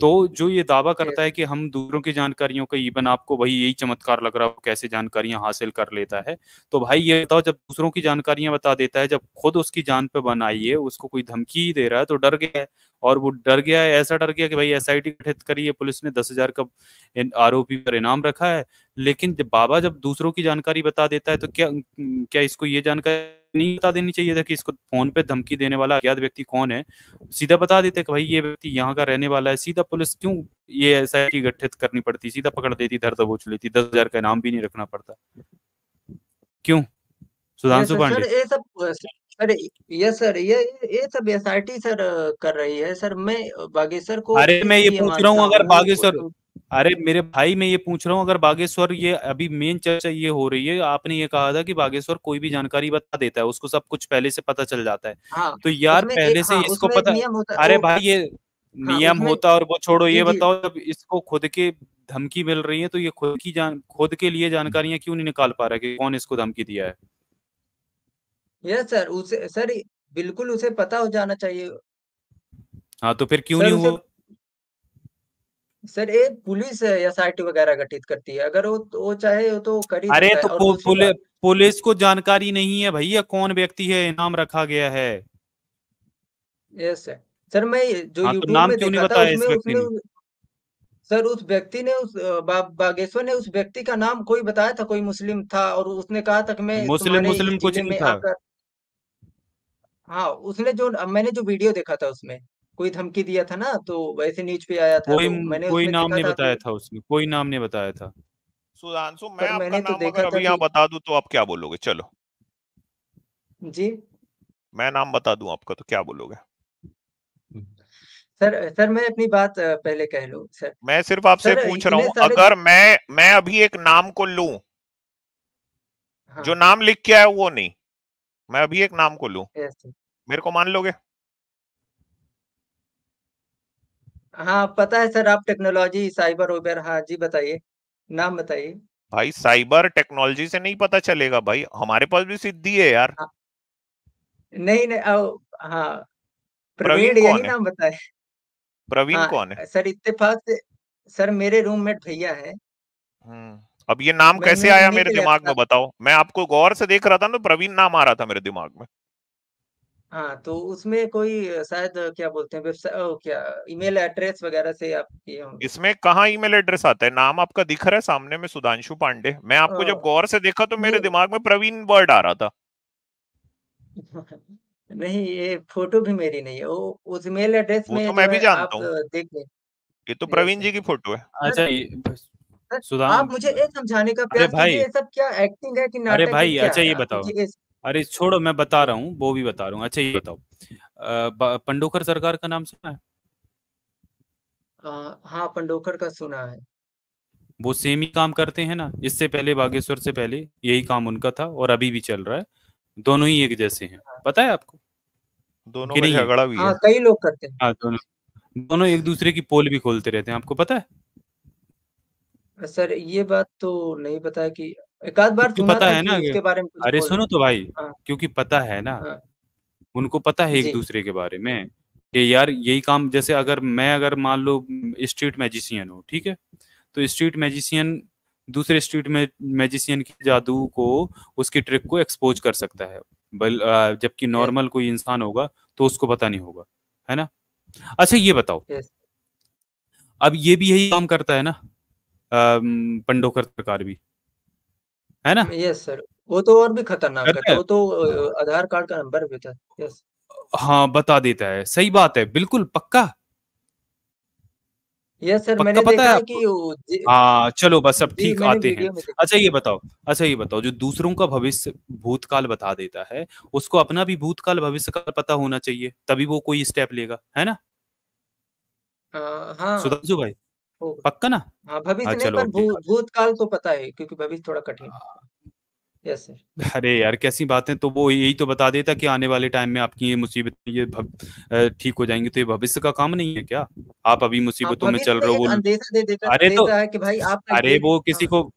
तो जो ये दावा करता यस है कि हम दूसरों की जानकारियों का, इवन आपको वही यही चमत्कार लग रहा है, वो कैसे जानकारियां हासिल कर लेता है। तो भाई ये बताओ, जब दूसरों की जानकारियां बता देता है, जब खुद उसकी जान पे बन आई है, उसको कोई धमकी ही दे रहा है, तो डर गया है। और वो डर गया है, ऐसा डर गया कि भाई एसआईटी गठित करी है, पुलिस ने 10,000 का आरोपी पर इनाम रखा है। लेकिन जब बाबा जब दूसरों की जानकारी बता देता है, तो क्या क्या इसको ये जानकारी नहीं बता देनी चाहिए था कि इसको फोन पे धमकी देने वाला अज्ञात व्यक्ति कौन है? सीधा बता देते कि भाई ये व्यक्ति यहाँ का रहने वाला है। सीधा पुलिस क्यों ये एसआईटी गठित करनी पड़ती? सीधा पकड़ देती, धर दबोच लेती, 10,000 का इनाम भी नहीं रखना पड़ता। क्यों यस सुधांशु सर पांडे? ये सब सर। यस सर, ये सब एसआईटी सर कर रही है सर। मैं बागेश्वर को अरे मैं ये इसलिए पूछ रहा मानता हूँ, अगर हूँ बागेश्वर, अरे मेरे भाई मैं ये पूछ रहा हूँ, अगर बागेश्वर, ये अभी मेन चर्चा ये हो रही है, आपने ये कहा था कि बागेश्वर कोई भी जानकारी बता देता है, उसको सब कुछ पहले से पता चल जाता है। हाँ तो यार पहले से हाँ इसको उसमें एक पता। नियम होता है अरे वो। भाई ये हाँ नियम उसमें। होता, और वो छोड़ो, जी ये जी। बताओ, जब इसको खुद के धमकी मिल रही है, तो ये खुद के लिए जानकारियां क्यों नहीं निकाल पा रहा है कि कौन इसको धमकी दिया है? यस सर, उसे सर बिल्कुल उसे पता हो जाना चाहिए। हाँ, तो फिर क्यों सर नहीं उसे। हुआ? सर ये पुलिस एसआईटी वगैरह गठित करती है। अगर वो चाहे वो तो कर ही अरे सकता है। तो और दूसरी बात। पुलिस को जानकारी नहीं है भैया कौन व्यक्ति है इनाम रखा गया है? Yes sir. सर मैं जो हाँ, तो यूट्यूब नाम में क्यों नहीं देखा था बताया इस उसमें व्यक्ति उसने ने? सर उस व्यक्ति ने बागेश्वर ने उस व्यक्ति का नाम कोई बताया था, कोई मुस्लिम था, और उसने कहा था कि मैं मुस्लिम तुम्हारे इस मुस्लिम कुछ जिले नहीं में था। आकर। हाँ, उसने जो मैंने जो वीडियो देखा था उसमें कोई धमकी दिया था ना, तो वैसे न्यूज पे आया था, कोई तो मैंने कोई उसमें नाम देखा नहीं था बताया तो। था उसने, कोई नाम नहीं बताया था। सुधांशु, मैं सर आपका मैंने तो नाम अगर देखा था अभी यहाँ कि बता दूं तो आप क्या बोलोगे? चलो, जी मैं नाम बता दूं आपका तो क्या बोलोगे? सर मैं अपनी बात पहले कह लूं सर। मैं सिर्फ आपसे सर पूछ रहा इतने हूं, सारे अगर मैं अभी एक नाम को लूं, जो हाँ नाम लिख के आया वो नहीं, मैं अभी एक नाम को लूं, यस सर। मेरे को मान लोगे? हाँ पता है सर, आप टेक्नोलॉजी साइबर वगैरह, हाँ जी बताइए, नाम बताइए। भाई साइबर टेक्नोलॉजी से नहीं पता चलेगा भाई, हमारे पास भी सिद्धि है यार। हाँ, नहीं नहीं हाँ प्रवीण प्रवीण यही कौन है? नाम बताए। प्रवीण कौन है? हाँ सर इत्तेफाक से सर मेरे रूममेट भैया है। अब ये नाम मैं कैसे आया उन्हीं मेरे के दिमाग में लैपटॉप। बताओ? मैं आपको गौर से देख रहा था ना, प्रवीण नाम आ रहा था मेरे दिमाग में। हाँ तो उसमें कोई शायद क्या बोलते हैं वेबसाइट, क्या ईमेल एड्रेस वगैरह से आप किए होंगे। इसमें कहाँ ईमेल एड्रेस आता है? नाम आपका दिख रहा है सामने में, सुधांशु पांडे। मैं आपको जब अ, गौर से देखा तो मेरे नहीं दिमाग में प्रवीण वर्ड आ रहा था। नहीं ये फोटो भी मेरी नहीं है, वो उस ईमेल एड्रेस वो में तो जो मैं भी है जानता आप हूँ, देख लें। ये तो यस प्रवीण सर। जी की फोटो है। सर अच्छा सर सुधा आप मुझे ये समझाने का अरे प्रयास कीजिए, भाई, ये सब क्या एक्टिंग है कि अरे नाटक है, भाई, क्या अच्छा है, ये आप बताओ। मुझे अरे छोड़ो, मैं बता रहा हूँ, वो भी बता रहा हूँ। अच्छा ये बताओ, पंडोकर सरकार का नाम सुना है? हाँ पंडोकर का सुना है। वो सेम ही काम करते हैं ना, इससे पहले बागेश्वर से पहले यही काम उनका था और अभी भी चल रहा है। दोनों ही एक जैसे हैं, पता है आपको दोनों कि का नहीं है? झगड़ा भी हाँ है। कई लोग करते हैं। हाँ, दोनों दोनों एक दूसरे की पोल भी खोलते रहते हैं, आपको पता है? सर ये बात तो नहीं पता है कि एक आध बार क्योंकि सुना पता था है कि ना उसके बारे में कुछ अरे बोल। सुनो तो भाई, हाँ क्योंकि पता है ना, हाँ उनको पता है एक जी दूसरे के बारे में कि यार यही काम, जैसे अगर मान लो स्ट्रीट मैजिशियन हो, ठीक है, तो स्ट्रीट मैजिशियन दूसरे स्ट्रीट में मैजिशियन के जादू को, उसकी ट्रिक को एक्सपोज कर सकता है, जबकि यस नॉर्मल कोई इंसान होगा तो उसको पता नहीं होगा, है ना? अच्छा ये बताओ, यस अब ये भी यही काम करता है ना, पंडोकर सरकार भी, है ना? यस सर, वो तो और भी खतरनाक है, करता तो है। वो तो आधार कार्ड का नंबर भी था। यस हाँ, बता देता है, सही बात है, बिल्कुल पक्का। यस सर पक्का मैंने पता देखा है है आपको? कि वो हाँ चलो, बस अब जी ठीक मैंने आते हैं। वीडियो में देखा। अच्छा ये बताओ, जो दूसरों का भविष्य भूतकाल बता देता है, उसको अपना भी भूतकाल भविष्य का पता होना चाहिए, तभी वो कोई स्टेप लेगा, है ना? हाँ सुधांशु भाई, होगा। पक्का ना? हाँ हाँ भविष्य नहीं, चलो पर अब दिखा। भूतकाल तो पता है, क्योंकि भविष्य थोड़ा कठिन है। Yes sir. अरे यार कैसी बातें, तो वो यही तो बता देता कि आने वाले टाइम में आपकी ये मुसीबत ठीक हो जाएंगी, तो ये भविष्य का काम नहीं है क्या? आप अभी हाँ मुसीबतों में भविष्य चल में रहे हो, एक वो अंदेशा दे देता अरे तो, देता है कि भाई आपका अरे ये। वो किसी हाँ को,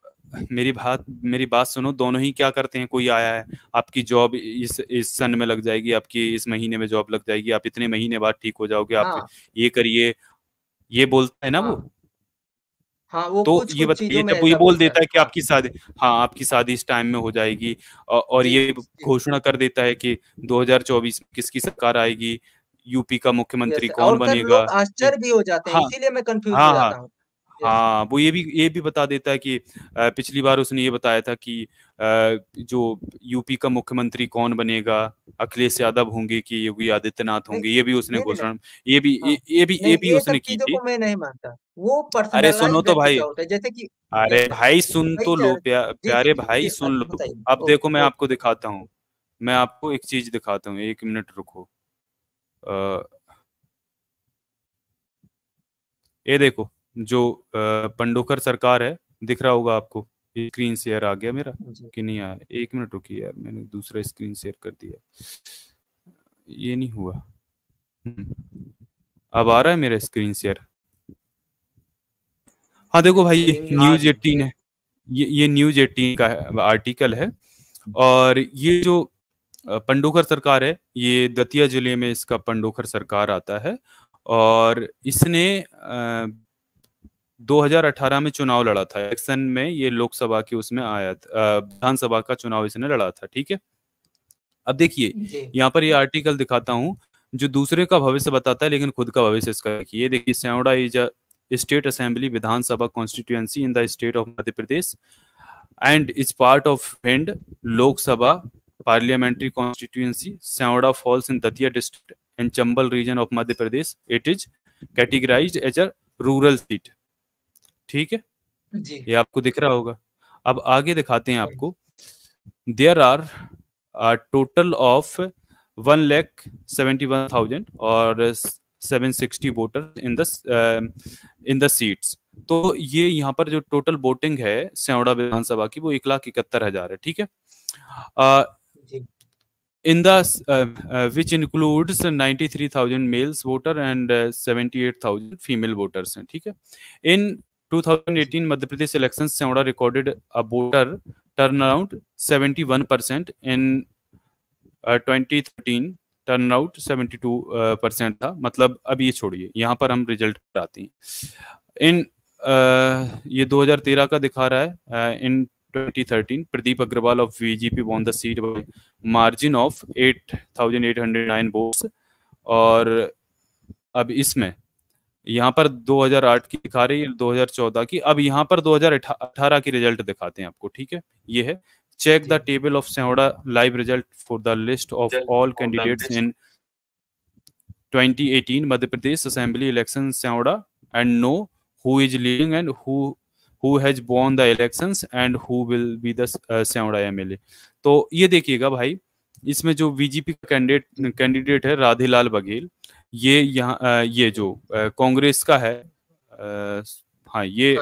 मेरी बात सुनो, दोनों ही क्या करते हैं, कोई आया है, आपकी जॉब इस सन में लग जाएगी, आपकी इस महीने में जॉब लग जाएगी, आप इतने महीने बाद ठीक हो जाओगे, आप हाँ ये करिए, ये बोलता है ना वो। हाँ हाँ वो तो कुछ ये कुछ बताइए, चीजों में जब वो ये ऐसा बोल बोलता है। देता है कि हाँ आपकी शादी, हाँ आपकी शादी इस टाइम में हो जाएगी, और जी ये जी घोषणा कर देता है कि 2024 में किसकी सरकार आएगी, यूपी का मुख्यमंत्री यस, कौन और सर बनेगा। लोग आश्चर्य भी हो जाते हैं, हाँ इसीलिए मैं कंफ्यूज हो हाँ हाँ जाता हूँ। यस हाँ, वो ये भी बता देता है कि पिछली बार उसने ये बताया था कि जो यूपी का मुख्यमंत्री कौन बनेगा, अखिलेश यादव होंगे कि योगी आदित्यनाथ नहीं होंगे, ये भी उसने नहीं नहीं नहीं घोषणा, ये भी हाँ ये, ये भी नहीं ये भी ये सब उसने की चीजों थी। को मैं नहीं मानता, वो अरे सुनो पर्सनलाइज तो व्यक्ति भाई, का होता है, जैसे कि। अरे यस सर। भाई सुन वही तो लो, सर। जी जी प्यारे जी भाई जी सुन लो। बताइए। अब ओके देखो मैं ओके। आपको दिखाता हूँ, मैं आपको एक चीज दिखाता हूँ, 1 मिनट रुको। अ, ये देखो, जो पंडोकर सरकार है, दिख रहा होगा आपको, स्क्रीन शेयर आ गया मेरा जी कि नहीं आया? 1 मिनट रुकिए यार, मैंने दूसरा स्क्रीन शेयर कर दिया, ये नहीं हुआ। अब आ रहा है मेरा स्क्रीन शेयर? हाँ देखो भाई, ये हाँ न्यूज जी 18 है, ये न्यूज 18 का आर्टिकल है। और ये जो पंडोकर सरकार है, ये दतिया जिले में इसका पंडोकर सरकार आता है, और इसने 2018 में चुनाव लड़ा था, इलेक्शन में ये लोकसभा के उसमें आया था, विधानसभा का चुनाव इसने लड़ा था, ठीक है। अब देखिए, जी यहाँ पर ये आर्टिकल दिखाता हूँ, जो दूसरे का भविष्य बताता है लेकिन खुद का भविष्य इसका देखिए। ये देखिए, Sewda is a state assembly Vidhan Sabha constituency in the state of Madhya Pradesh and is part of Bhind Lok Sabha parliamentary constituency. Sewda falls in Datia district and Chambal region of Madhya Pradesh. It is categorised as a rural seat. ठीक है, जी। ये आपको दिख रहा होगा। अब आगे दिखाते हैं आपको। देयर आर टोटल ऑफ 1,71,000 और 760 वोटर इन द सीट्स। तो ये यहाँ पर जो टोटल वोटिंग है सेवड़ा विधानसभा की वो 1,71,000 है। ठीक है, in the which includes 93,000 males voter and 78,000 female voters हैं। ठीक है, in 2018 Madhya Pradesh elections Sewda recorded a voter turnout 71%। In 2013 turnout 72% था। मतलब अब ये छोड़िए, यहाँ पर हम रिजल्ट आते हैं। इन ये 2013 का दिखा रहा है। In 2013 Pradeep Agrawal of BJP won the seat by margin of 8,809 votes. और अब इसमें यहाँ पर 2008 की दिखा रही है, 2014 की। अब यहाँ पर 2018 की रिजल्ट दिखाते हैं आपको। ठीक है, ये है check the table of Sewda live result for the list of all candidates in 2018 Madhya Pradesh assembly election Sewda and know who is leading and who has won the elections and who will be the Sewda MLA। तो ये देखिएगा भाई, इसमें जो BJP का candidate है राधेलाल बघेल, ये यहाँ ये जो कांग्रेस का है, हाँ ये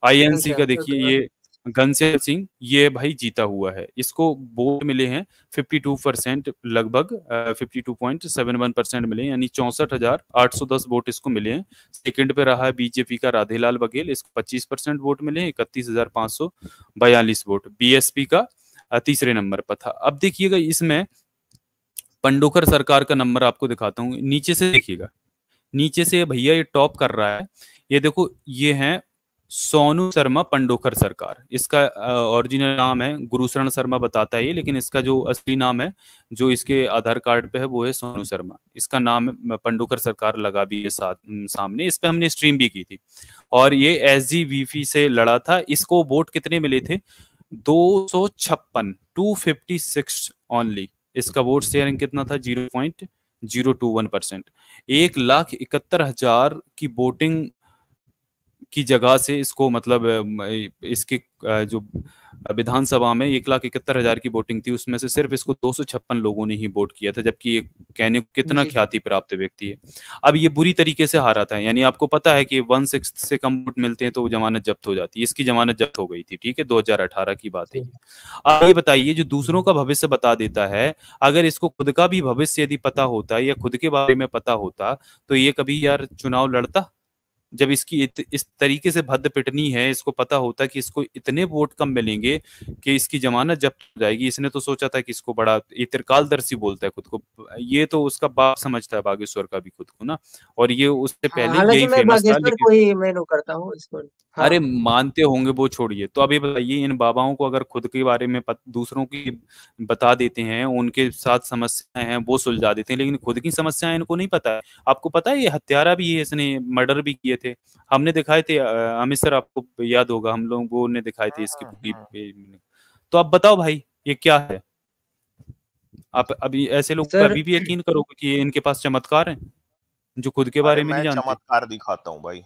INC का देखिए, ये घनश्याम सिंह, ये भाई जीता हुआ है। इसको वोट मिले हैं 52% लगभग 52.71% मिले, यानी 64,810 वोट इसको मिले हैं। सेकंड पे रहा है बीजेपी का राधेलाल बघेल, इसको 25% वोट मिले हैं, 31,542 वोट। बीएसपी का तीसरे नंबर पर था। अब देखिएगा इसमें पंडोकर सरकार का नंबर आपको दिखाता हूँ। नीचे से देखिएगा, नीचे से भैया ये टॉप कर रहा है। ये देखो, ये है सोनू शर्मा पंडोकर सरकार। इसका ओरिजिनल नाम है गुरुशरण शर्मा बताता है ये, लेकिन इसका जो असली नाम है जो इसके आधार कार्ड पे है वो है सोनू शर्मा। इसका नाम पंडोकर सरकार लगा भी है सामने। इस पे हमने स्ट्रीम भी की थी और ये SGVP से लड़ा था। इसको वोट कितने मिले थे? 256 ओनली। इसका वोट शेयरिंग कितना था? 0.021%। 1,71,000 की वोटिंग की जगह से इसको, मतलब इसके जो विधानसभा में 1,71,000 की वोटिंग थी, उसमें से सिर्फ इसको 256 लोगों ने ही वोट किया था, जबकि ये कहने को कितना ख्याति प्राप्त व्यक्ति है। अब ये बुरी तरीके से हारा था, यानी आपको पता है कि 1/6 से कम वोट मिलते हैं तो जमानत जब्त हो जाती है। इसकी जमानत जब्त हो गई थी। ठीक है, 2018 की बात है। अब ये बताइए, जो दूसरों का भविष्य बता देता है, अगर इसको खुद का भी भविष्य यदि पता होता या खुद के बारे में पता होता तो ये कभी यार चुनाव लड़ता? जब इसकी इस तरीके से भद्द पिटनी है, इसको पता होता कि इसको इतने वोट कम मिलेंगे कि इसकी जमानत जब्त हो जाएगी। इसने तो सोचा था कि इसको बड़ा त्रिकालदर्शी बोलता है खुद को, ये तो उसका बाप समझता है बागेश्वर का भी खुद को ना। और ये उससे पहले यही फेमस था, लेकिन कोई मैं करता हूँ इसको। हाँ। अरे मानते होंगे वो, छोड़िए। तो अभी बताइए, इन बाबाओं को अगर खुद के बारे में दूसरों की बता देते हैं, उनके साथ समस्याएं हैं वो सुलझा देते हैं, लेकिन खुद की समस्याएं इनको नहीं पता है। आपको पता है ये हत्यारा भी है, इसने मर्डर भी किए थे। हमने दिखाए थे अमित सर, आपको याद होगा, हम लोगों ने दिखाए थे इसकी पूरी। तो आप बताओ भाई, ये क्या है? आप अभी ऐसे लोग अभी भी यकीन करोगे कि इनके पास चमत्कार है जो खुद के बारे में नहीं जानते? चमत्कार दिखाता हूँ भाई,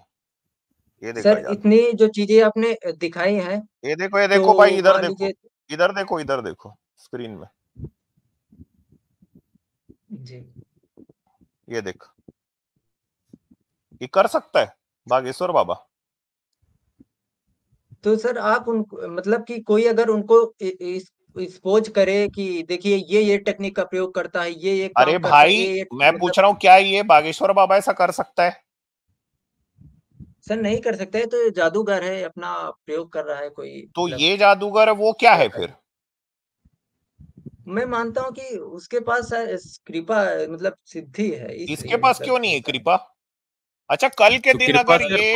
ये देखो सर, इतनी जो चीजें आपने दिखाई हैं, ये देखो भाई, इधर देखो, इधर देखो स्क्रीन में जी। ये देख, ये कर सकता है बागेश्वर बाबा। तो सर आप उनको, मतलब कि कोई अगर उनको एक्सपोज करे कि देखिए ये टेक्निक का प्रयोग करता है, ये काम अरे करता भाई, है, मैं पूछ रहा हूँ क्या ये बागेश्वर बाबा ऐसा कर सकता है? सर नहीं कर सकता है, तो जादूगर है, अपना प्रयोग कर रहा है कोई। तो ये जादूगर वो क्या है फिर? मैं मानता हूँ कि उसके पास कृपा, मतलब सिद्धि है। इसके पास क्यों नहीं है कृपा? अच्छा, कल के दिन अगर ये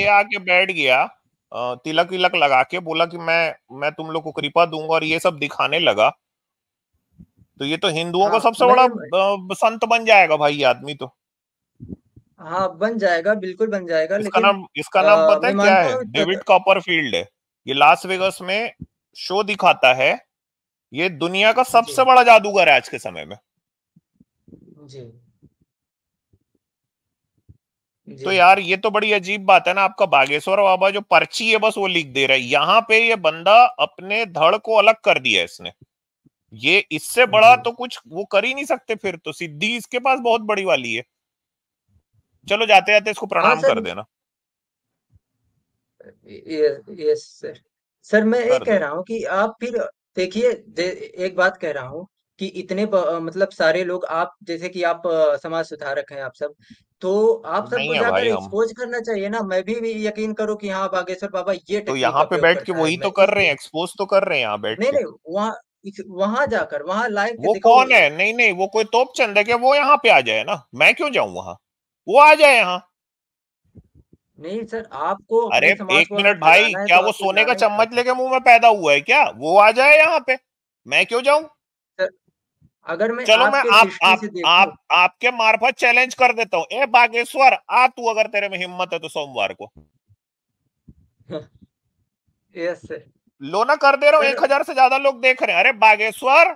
आके बैठ गया, तिलक विलक लगा के बोला कि मैं तुम लोग को कृपा दूंगा और ये सब दिखाने लगा, तो ये तो हिंदुओं का हाँ सबसे बड़ा संत बन जाएगा भाई ये आदमी तो। हाँ बन जाएगा, बिल्कुल बन जाएगा, इसका लेकिन नाम पता है मैं क्या मानता है? हूँ डेविड कॉपरफील्ड है। ये लास वेगस में शो दिखाता है। ये दुनिया का सबसे जी बड़ा जादूगर है आज के समय में। जी तो जी यार ये तो बड़ी अजीब बात है ना, आपका बागेश्वर बाबा जो पर्ची है बस वो लिख दे रहा है। यहाँ पे ये बंदा अपने धड़ को अलग कर दिया इसने। ये इससे बड़ा जी। तो कुछ वो कर ही नहीं सकते। फिर तो सिद्धि इसके पास बहुत बड़ी वाली है। चलो जाते जाते इसको हाँ प्रणाम सर, कर देना। Yes sir. सर मैं ये कर कह दो। रहा हूँ कि आप फिर देखिए, एक बात कह रहा हूँ कि इतने मतलब सारे लोग, आप जैसे कि आप समाज सुधारक हैं आप सब, तो आप नहीं सबको है जाकर भाई हम। एक्सपोज करना चाहिए ना। मैं भी यकीन करूँ कि हाँ बागेश्वर बाबा ये तो टेक्निक यहाँ का पे प्रयोग बैठ के करता है, वही मैं तो कर रहे हैं, इसलिए। एक्सपोज तो कर रहे हैं यहाँ बैठ नहीं के। नहीं, वहां जाकर वहां लाइव के वो दिखाओ। कौन है? नहीं नहीं, वो कोई तोप चंद है क्या? वो यहाँ पे आ जाए ना, मैं क्यों जाऊं वहां? वो आ जाए यहाँ। नहीं सर, आपको अरे अपने समाज एक को अगर मिनट भाई, जगाना है क्या तो वो आपको सोने का जाना ही चम्मच पड़ता है। लेके मुंह में पैदा हुआ है क्या? वो आ जाए यहाँ पे, मैं क्यों जाऊं? सर अगर मैं चलो मैं आपके दृष्टि से देखूं। आपके मार्फत चैलेंज कर देता हूँ। ए बागेश्वर आ तू, अगर तेरे में हिम्मत है तो सोमवार को। Yes sir. लो ना, कर दे रहा हूँ, सर 1000 से ज्यादा लोग देख रहे हैं। अरे बागेश्वर,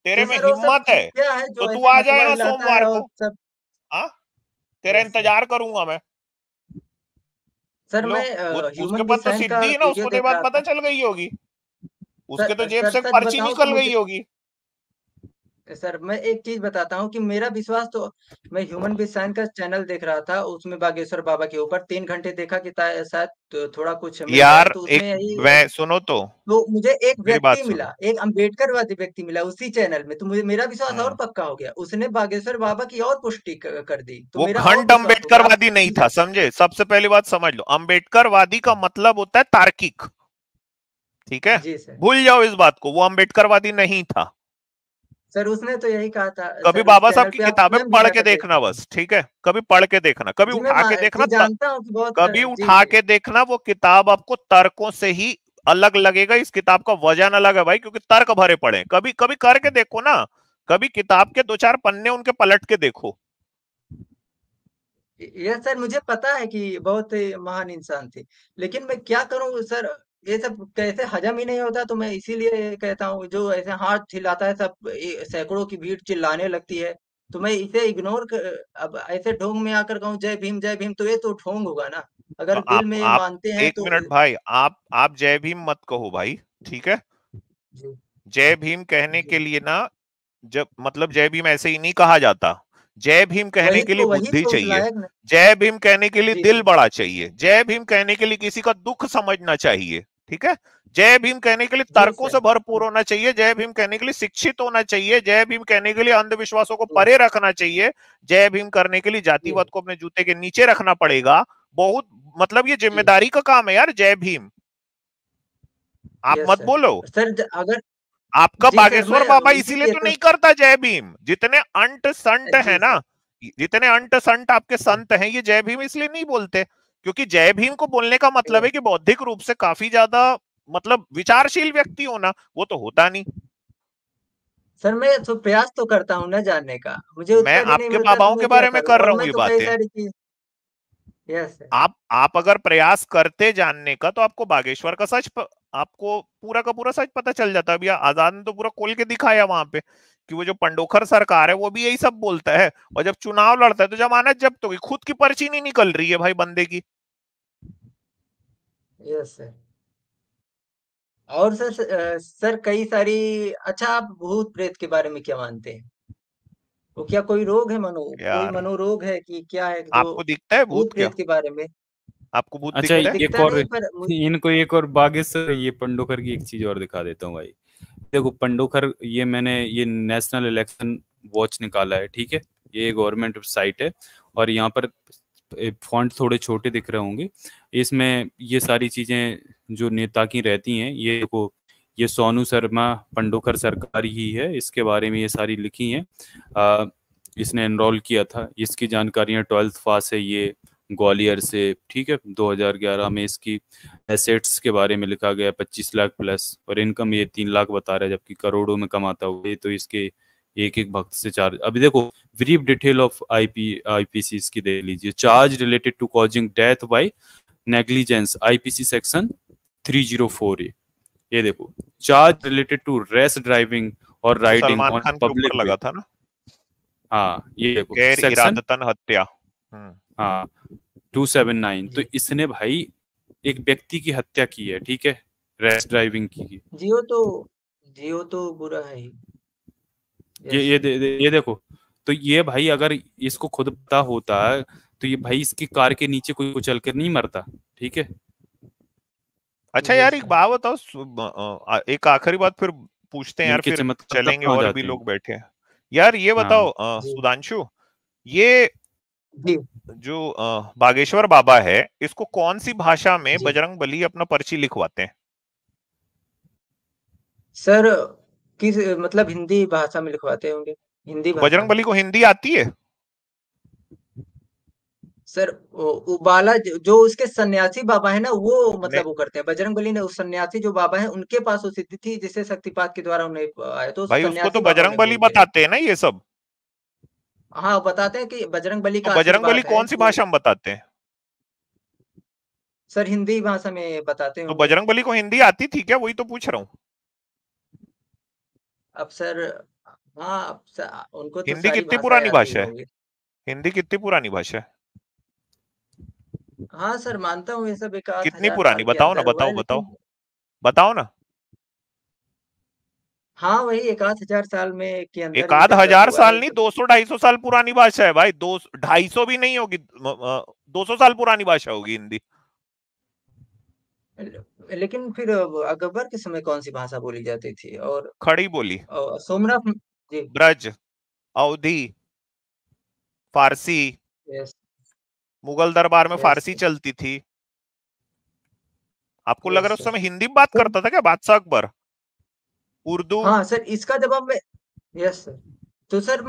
तेरे तो में सर वो सब हिम्मत है क्या है तो जो तू ऐसे आ जाए हथवा यहाँ हिलाता सोमवार है और को। सब। हाँ, तेरा यस सर। इंतजार करूंगा मैं। सर लो, मैं वो उसके ह्यूमन पास तो डिजाइन का सिद्धि है ना, वीडियो उसको तो ये देख बात रहा पता था। चल गई होगी। उसके तो सर जेब सर से सच पर्ची बताऊं तो निकल गई मुझे, होगी। सर मैं एक चीज बताता हूँ कि मेरा विश्वास तो, मैं ह्यूमन डिजाइन का चैनल देख रहा था, उसमें बागेश्वर बाबा के ऊपर 3 घंटे देखा कि शायद थोड़ा कुछ मिल जाए, यार तो उसमें एक, यही मैं सुनो तो मुझे एक मेरी बात व्यक्ति मिला, सुनो। एक अम्बेडकरवादी व्यक्ति मिला उसी चैनल में, तो मुझे मेरा विश्वास और हम्म पक्का हो गया। उसने बागेश्वर बाबा की और पुष्टि कर दी, तो वो मेरा और घंट विश्वास हो गया। अम्बेडकरवादी नहीं था, समझे? सबसे पहली बात समझ लो, अम्बेडकरवादी का मतलब होता है तार्किक। ठीक है, जी सर। भूल जाओ इस बात को, वो अम्बेडकरवादी नहीं था। सर उसने तो यही कहा था कभी सर, उस बाबा साहब चैनल की पे आप किताबें स्वयं भी पढ़ के जाकर देख देखना सकते हैं। बस, ठीक है? कभी पढ़ के देखना, कभी जी उठा के देखना। जी जानता हूँ कि बहुत कभी जी उठा जी। के देखना, वो किताब आपको तर्कों से ही अलग लगेगा। इस किताब का वजन अलग है भाई, क्योंकि तर्क भरे पड़े हैं। कभी कभी करके देखो ना, कभी किताब के 2-4 पन्ने उनके पलट के देखो। ये सर मुझे पता है कि बहुत ही महान इंसान थे, लेकिन मैं क्या करूं सर, ये सब कैसे हजम ही नहीं होता, तो मैं इसीलिए कहता हूँ, जो ऐसे हाथ हिलाता है सब, सैकड़ों की भीड़ चिल्लाने लगती है, तो मैं इसे इग्नोर कर, अब ऐसे ढोंग में आकर कहूँ जय भीम, तो ये तो ढोंग होगा ना। तो अगर दिल में ये आप मानते हैं एक तो। मिनट भाई, आप जय भीम मत कहो भाई, ठीक है? जी जय भीम कहने जी। के लिए ना, जब मतलब जय भीम ऐसे ही नहीं कहा जाता। जय भीम कहने के लिए वही बुद्धि तो उस चाहिए। लायक न। जय भीम कहने के लिए जी दिल सर। बड़ा चाहिए। जय भीम कहने के लिए किसी का दुख समझना चाहिए। ठीक है? जय भीम कहने के लिए जी तर्कों सर। से भरपूर होना चाहिए। जय भीम कहने के लिए शिक्षित होना चाहिए। जय भीम कहने के लिए अंधविश्वासों को जी परे रखना चाहिए। जय भीम करने के लिए जी जातिवाद को अपने जूते के नीचे रखना पड़ेगा। बहुत मतलब ये जी। जिम्मेदारी का काम है यार, जय भीम। आप यस मत सर। बोलो। सर अगर, आपका जी सर बागेश्वर मैं बाबा इसीलिए इसीलिए तो तो, नहीं करता जय भीम। जितने अंट संट है जी ना, सर। जितने अंट संट आपके जी संत हैं, ये जय भीम इसलिए नहीं बोलते, क्योंकि जय भीम को बोलने का मतलब जी। है कि बौद्धिक रूप से काफी ज्यादा मतलब विचारशील व्यक्ति होना। वो तो होता नहीं। सर मैं तो प्रयास तो करता हूँ ना जानने का, मुझे मैं उत्तर ही नहीं आपके मिलता तो बाबाओं के मैं क्या बारे में करूँ, कर और रहा हूं मैं ये तो कई बातें। सारी चीज। Yes sir. आप अगर प्रयास करते जानने का, तो आपको बागेश्वर का आपको पूरा का पूरा सच पता चल जाता। अभी आजाद ने तो पूरा खोल के दिखाया वहां पे कि वो जो पंडोखर सरकार है वो भी यही सब बोलता है। और जब चुनाव लड़ता है तो जमानत जब्त होगी, खुद की पर्ची नहीं निकल रही है भाई बंदे की। Yes sir. और सर सर कई सारी, अच्छा आप भूत प्रेत के बारे में क्या मानते हैं? वो क्या कोई रोग है, कोई यार मनोरोग है कि क्या है जो आपको दिखता है भूत भूत क्या? प्रेत के बारे में? आपको भूत अच्छा, दिखता है? एक दिखता और, नहीं पर इनको एक और बागेश्वर ये पंडोखर की एक चीज और दिखा देता हूँ भाई। देखो पंडोखर, ये मैंने ये नेशनल इलेक्शन वॉच निकाला है, ठीक है? ये गवर्नमेंट साइट है, और यहाँ पर फॉन्ट थोड़े छोटे दिख रहे होंगे। इसमें ये सारी चीजें जो नेता की रहती हैं, ये देखो, ये सोनू शर्मा पंडोखर सरकार ही है, इसके बारे में ये सारी लिखी हैं। इसने एनरोल किया था, इसकी जानकारियां 12th पास है ये, ग्वालियर से, ठीक है। 2011 में इसकी एसेट्स के बारे में लिखा गया 25 लाख प्लस, और इनकम ये 3 लाख बता रहा है, जबकि करोड़ों में कमाता हुआ। ये तो इसके एक एक भक्त से चार्ज। अभी देखो ब्रीफ डिटेल ऑफ आईपीसी की देख लीजिए। Charge related to causing death by negligence, IPC section 304A। ये देखो, charge related to race driving और राइडिंग सलमान ऑन खान के पब्लिक ऊपर लगा था ना, हाँ ये देखो गैर सेक्शन, इरादतन हत्या। हाँ 279। तो इसने भाई एक व्यक्ति की हत्या की है, ठीक है, रेस ड्राइविंग की। जियो तो बुरा है ही। ये देखो, तो ये भाई अगर इसको खुद पता होता तो ये भाई इसकी कार के नीचे कोई कुचल कर नहीं मरता, ठीक है। अच्छा यार एक बात बताओ, एक आखिरी बात फिर पूछते हैं यार, इनके फिर चमत्कार चलेंगे, कहाँ और जाते भी हैं? लोग बैठे हैं यार। ये बताओ सुधांशु, ये जो बागेश्वर बाबा है, इसको कौन सी भाषा में बजरंग बली अपना पर्ची लिखवाते हैं? सर किस मतलब हिंदी भाषा में लिखवाते होंगे, हिंदी तो भाषा बजरंग में। बली को हिंदी आती है? सर वो बाला जो उसके सन्यासी बाबा है ना, वो मतलब वो करते हैं। बजरंग बली ने उस सन्यासी जो बाबा है उनके पास वो सिद्धि थी, जिसे शक्तिपात के द्वारा उन्हें आया, तो भाई उसको तो सन्यासी बाबा बजरंग उन्हें बली बोलते हैं। बताते हैं ना ये सब। हाँ बताते हैं कि बजरंग बली तो का बजरंग बली आशीर्वाद है कौन सी जो। भाषा में बताते हैं? सर हिंदी भाषा में बताते तो होंगे। बजरंग बली को हिंदी आती थी क्या? वही तो पूछ रहा हूँ। अब सर हाँ, उनको तो हिंदी सारी कितनी भाषाएं पुरानी आती ही भाषा है? होंगी। हिंदी कितनी पुरानी भाषा है? हाँ सर मानता हूँ ये सब एक आध कितनी हजार पुरानी? साल के बताओ ना, अंदर हुआ बताओ है, बताओ, लेकिन बताओ ना। हाँ वही एक आध हजार साल में के अंदर एक ही आध डेवलप हजार हुआ साल है नहीं, सब। 200-250 साल पुरानी भाषा है भाई। 200-250 भी नहीं होगी, 200 साल पुरानी भाषा होगी हिंदी। लेकिन फिर अकबर के समय कौन सी भाषा बोली जाती थी? खड़ी बोली, और सोमनाथ जी। ब्रज, अवधी, फारसी। यस मुगल दरबार में यस फारसी चलती थी। आपको लग रहा है यस उस सर। समय हिंदी में बात सर करता था क्या बादशाह अकबर? उर्दू? हाँ सर इसका जवाब मैं। Yes sir. तो सर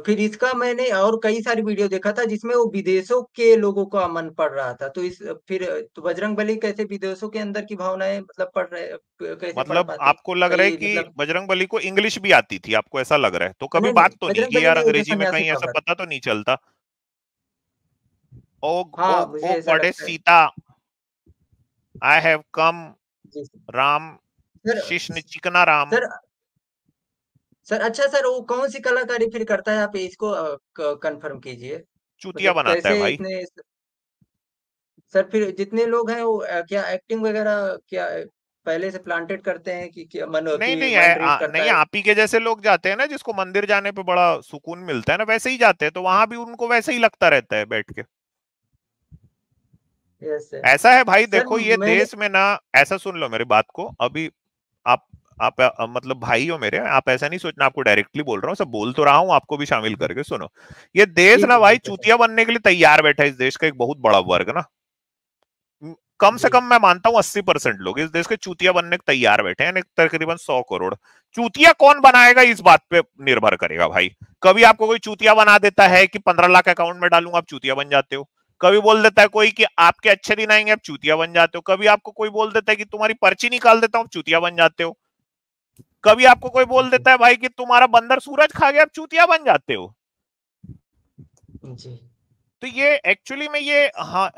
फिर इसका मैंने और कई सारी वीडियो देखा था जिसमें वो विदेशों के लोगों का मन पड़ रहा था, तो इस फिर तो बजरंग बली कैसे विदेशों के अंदर की भावनाएं मतलब पढ़ रहे, कैसे पढ़ मतलब पाते? आपको लग रहा है कई कि मतलब बजरंग बली को इंग्लिश भी आती थी, आपको ऐसा लग रहा है? तो कभी नहीं नहीं, बात तो नहीं बजरंग की बली यार नहीं, वो जो अंग्रेजी में, सन्यासी कहीं ऐसा बाबा पता तो नहीं चलता? ओ ओ हाँ मुझे ओ ऐसा गॉडेस लगता है। Sita, I have come, ji Ram, sir. शिष्ण चिकना राम। सर सर अच्छा सर, वो कौन सी कलाकारी फिर करता है? आप इसको कंफर्म कीजिए। चूतिया मतलब बनाता है कैसे भाई। इतने? सर फिर जितने लोग हैं वो क्या एक्टिंग वगैरह क्या पहले से प्लांटेड करते हैं कि क्या मन नहीं की नहीं माइंड रीड करता नहीं, है? आप ही के जैसे लोग जाते हैं ना, जिसको मंदिर जाने पे बड़ा सुकून मिलता है ना, वैसे ही जाते हैं, तो वहां भी उनको वैसे ही लगता रहता है बैठ के। Yes sir. ऐसा है भाई, सर देखो ये मैंने देश में ना, ऐसा सुन लो मेरी बात को अभी। आप मतलब भाई हो मेरे, आप ऐसा नहीं सोचना आपको डायरेक्टली बोल रहा हूँ, सब बोल तो रहा हूँ, आपको भी शामिल करके सुनो। ये देश जी ना जी भाई ठीक है सर। चूतिया बनने के लिए तैयार बैठा है। इस देश का एक बहुत बड़ा वर्ग ना, कम से जी कम मैं मानता हूं 80% लोग इस देश के चूतिया बनने को तैयार बैठे हैं, तकरीबन 100 करोड़। चूतिया कौन बनाएगा इस बात पे निर्भर करेगा भाई। कभी आपको कोई चूतिया बना देता है कि 15 लाख अकाउंट में डालूंगा, आप चूतिया बन जाते हो। कभी बोल देता है कोई कि आपके अच्छे दिन आएंगे, आप चूतिया बन जाते हो। कभी आपको कोई बोल देता है कि तुम्हारी पर्ची निकाल देता हूं, आप चूतिया बन जाते हो। कभी आपको कोई बोल जी देता है भाई कि तुम्हारा बंदर सूरज खा गया, आप चूतिया बन जाते हो। जी तो ये एक्चुअली में ये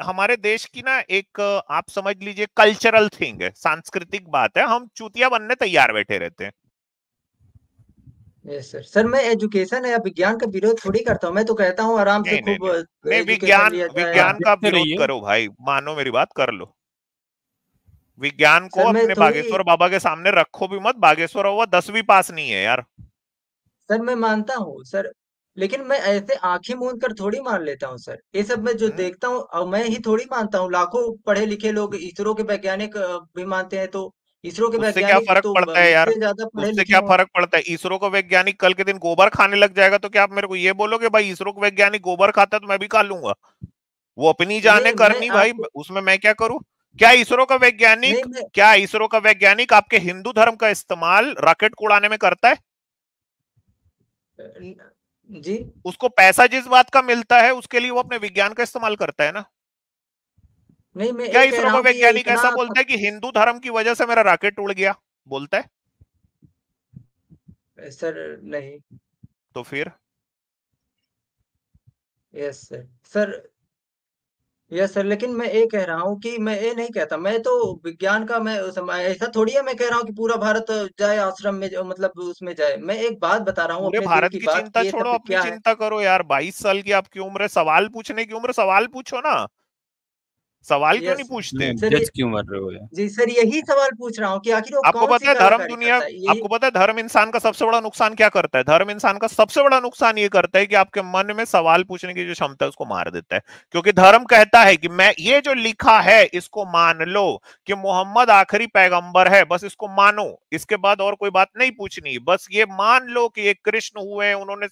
हमारे देश की ना एक आप समझ लीजिए कल्चरल थिंग है, सांस्कृतिक बात है। हम चूतिया बनने तैयार बैठे रहते हैं। Yes sir. सर मैं एजुकेशन या विज्ञान का विरोध थोड़ी करता हूँ, मैं तो कहता हूँ आराम से नहीं नहीं खूब नहीं नहीं, एजुकेशन लिया जाए। आप विज्ञान का देखते विरोध रहिए। करो भाई, मानो मेरी बात, कर लो। विज्ञान को सर मैं अपने थोड़ी बागेश्वर बाबा के सामने रखो भी मत। बागेश्वर बाबा 10वीं पास नहीं है यार। सर मैं मानता हूँ सर, लेकिन मैं ऐसे आंखें मूंद कर थोड़ी मान लेता हूँ सर। ये सब मैं जो हम्म? देखता हूँ और मैं ही थोड़ी मानता हूँ, लाखों पढ़े लिखे लोग इसरो के वैज्ञानिक भी मानते हैं, तो इसरो के उससे क्या वैज्ञानिक फर्क तो पड़ता है यार? मुझसे ज्यादा पढ़े उससे लिखे क्या हों। फर्क पड़ता है? इसरो का वैज्ञानिक कल के दिन गोबर खाने लग जाएगा तो क्या आप मेरे को ये बोलोगे भाई इसरो का वैज्ञानिक गोबर खाता है तो मैं भी खा लूंगा? वो अपनी जाने नहीं मैं करनी भाई, आपको उसमें मैं क्या करूं? क्या इसरो का नहीं वैज्ञानिक मैं क्या इसरो का वैज्ञानिक आपके हिंदू धर्म का इस्तेमाल रॉकेट को उड़ाने में करता है? जी उसको पैसा जिस बात का मिलता है उसके लिए वो अपने विज्ञान का इस्तेमाल करता है ना। नहीं, मैं क्या ये कह इसरो रहा का हूँ कि ये वैज्ञानिक इतना ऐसा बोलता है कि हिंदू धर्म की वजह से मेरा रॉकेट उड़ गया, बोलता है? सर नहीं। तो फिर yes sir. Sir yes sir, लेकिन मैं ये कह रहा हूँ कि मैं ये नहीं कहता, मैं तो विज्ञान का मैं ऐसा थोड़ी है मैं कह रहा हूँ कि पूरा भारत जाए आश्रम में, मतलब उसमें जाए। मैं एक बात बता रहा हूँ पूरे अपने दिल भारत की की बात चिंता कि ये छोड़ो, सब अपनी क्या है। चिंता करो यार। 22 साल की आपकी उम्र है, सवाल पूछने की उम्र, सवाल पूछो ना। सवाल क्यों नहीं यस पूछते? सर। जज क्यों कर रहे हो यार? जी सर, यही सवाल पूछ रहा हूँ कि आखिर वो आपको कौन पता सी है धर्म कलाकारी दुनिया, करता है यही। आपको पता है धर्म इंसान का सबसे बड़ा नुकसान क्या करता है? धर्म इंसान का सबसे बड़ा नुकसान ये करता है कि आपके मन में सवाल पूछने की जो क्षमता है उसको मार देता है। क्योंकि धर्म कहता है कि मैं ये जो लिखा है इसको मान लो, कि मोहम्मद आखिरी पैगंबर है, बस इसको मानो, इसके बाद और कोई बात नहीं पूछनी, बस ये मान लो कि ये कृष्ण हुए, उन्होंने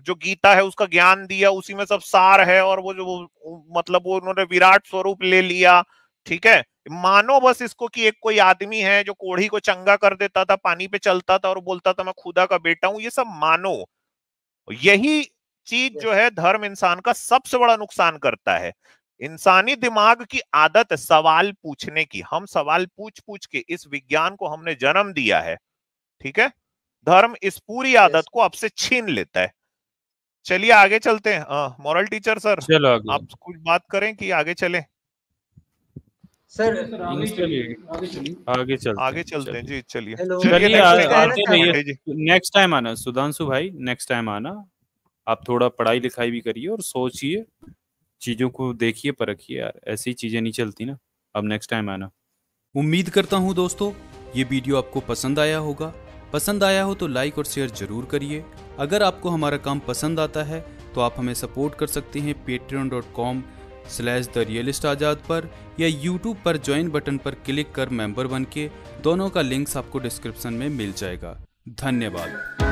जो गीता है उसका ज्ञान दिया, उसी में सब सार है, और वो जो मतलब वो उन्होंने विराट स्वरूप ले लिया, ठीक है। मानो बस इसको कि एक कोई आदमी है जो कोढ़ी को चंगा कर देता था, पानी पे चलता था और बोलता था मैं खुदा का बेटा हूं, ये सब मानो। यही चीज जो यस है धर्म इंसान का सबसे बड़ा नुकसान करता है। इंसानी दिमाग की आदत है सवाल पूछने की, हम सवाल पूछ पूछ के इस विज्ञान को हमने जन्म दिया है, ठीक है। धर्म इस पूरी आदत यस को आपसे छीन लेता है। चलिए आगे चलते हैं। मॉरल टीचर सर, चलो आगे। आप कुछ बात करें कि आगे चले? सर। चलिए आगे चलते आगे हैं, चलते हैं चलिए। जी, चलिए हेलो, चलिए चलिए नेक्स्ट कुछ कहना आते चाह रहे रहिए। हैं? पंडित जी। नेक्स्ट टाइम आना सुधांशु भाई, नेक्स्ट टाइम आना। आप थोड़ा पढ़ाई लिखाई भी करिए और सोचिए, चीजों को देखिए परखिए यार, ऐसी चीजें नहीं चलती ना। अब नेक्स्ट टाइम आना। उम्मीद करता हूँ दोस्तों ये वीडियो आपको पसंद आया होगा। पसंद आया हो तो लाइक और शेयर जरूर करिए। अगर आपको हमारा काम पसंद आता है तो आप हमें सपोर्ट कर सकते हैं patreon.com/therealistazad पर, या YouTube पर ज्वाइन बटन पर क्लिक कर मेंबर बन के। दोनों का लिंक्स आपको डिस्क्रिप्शन में मिल जाएगा। धन्यवाद।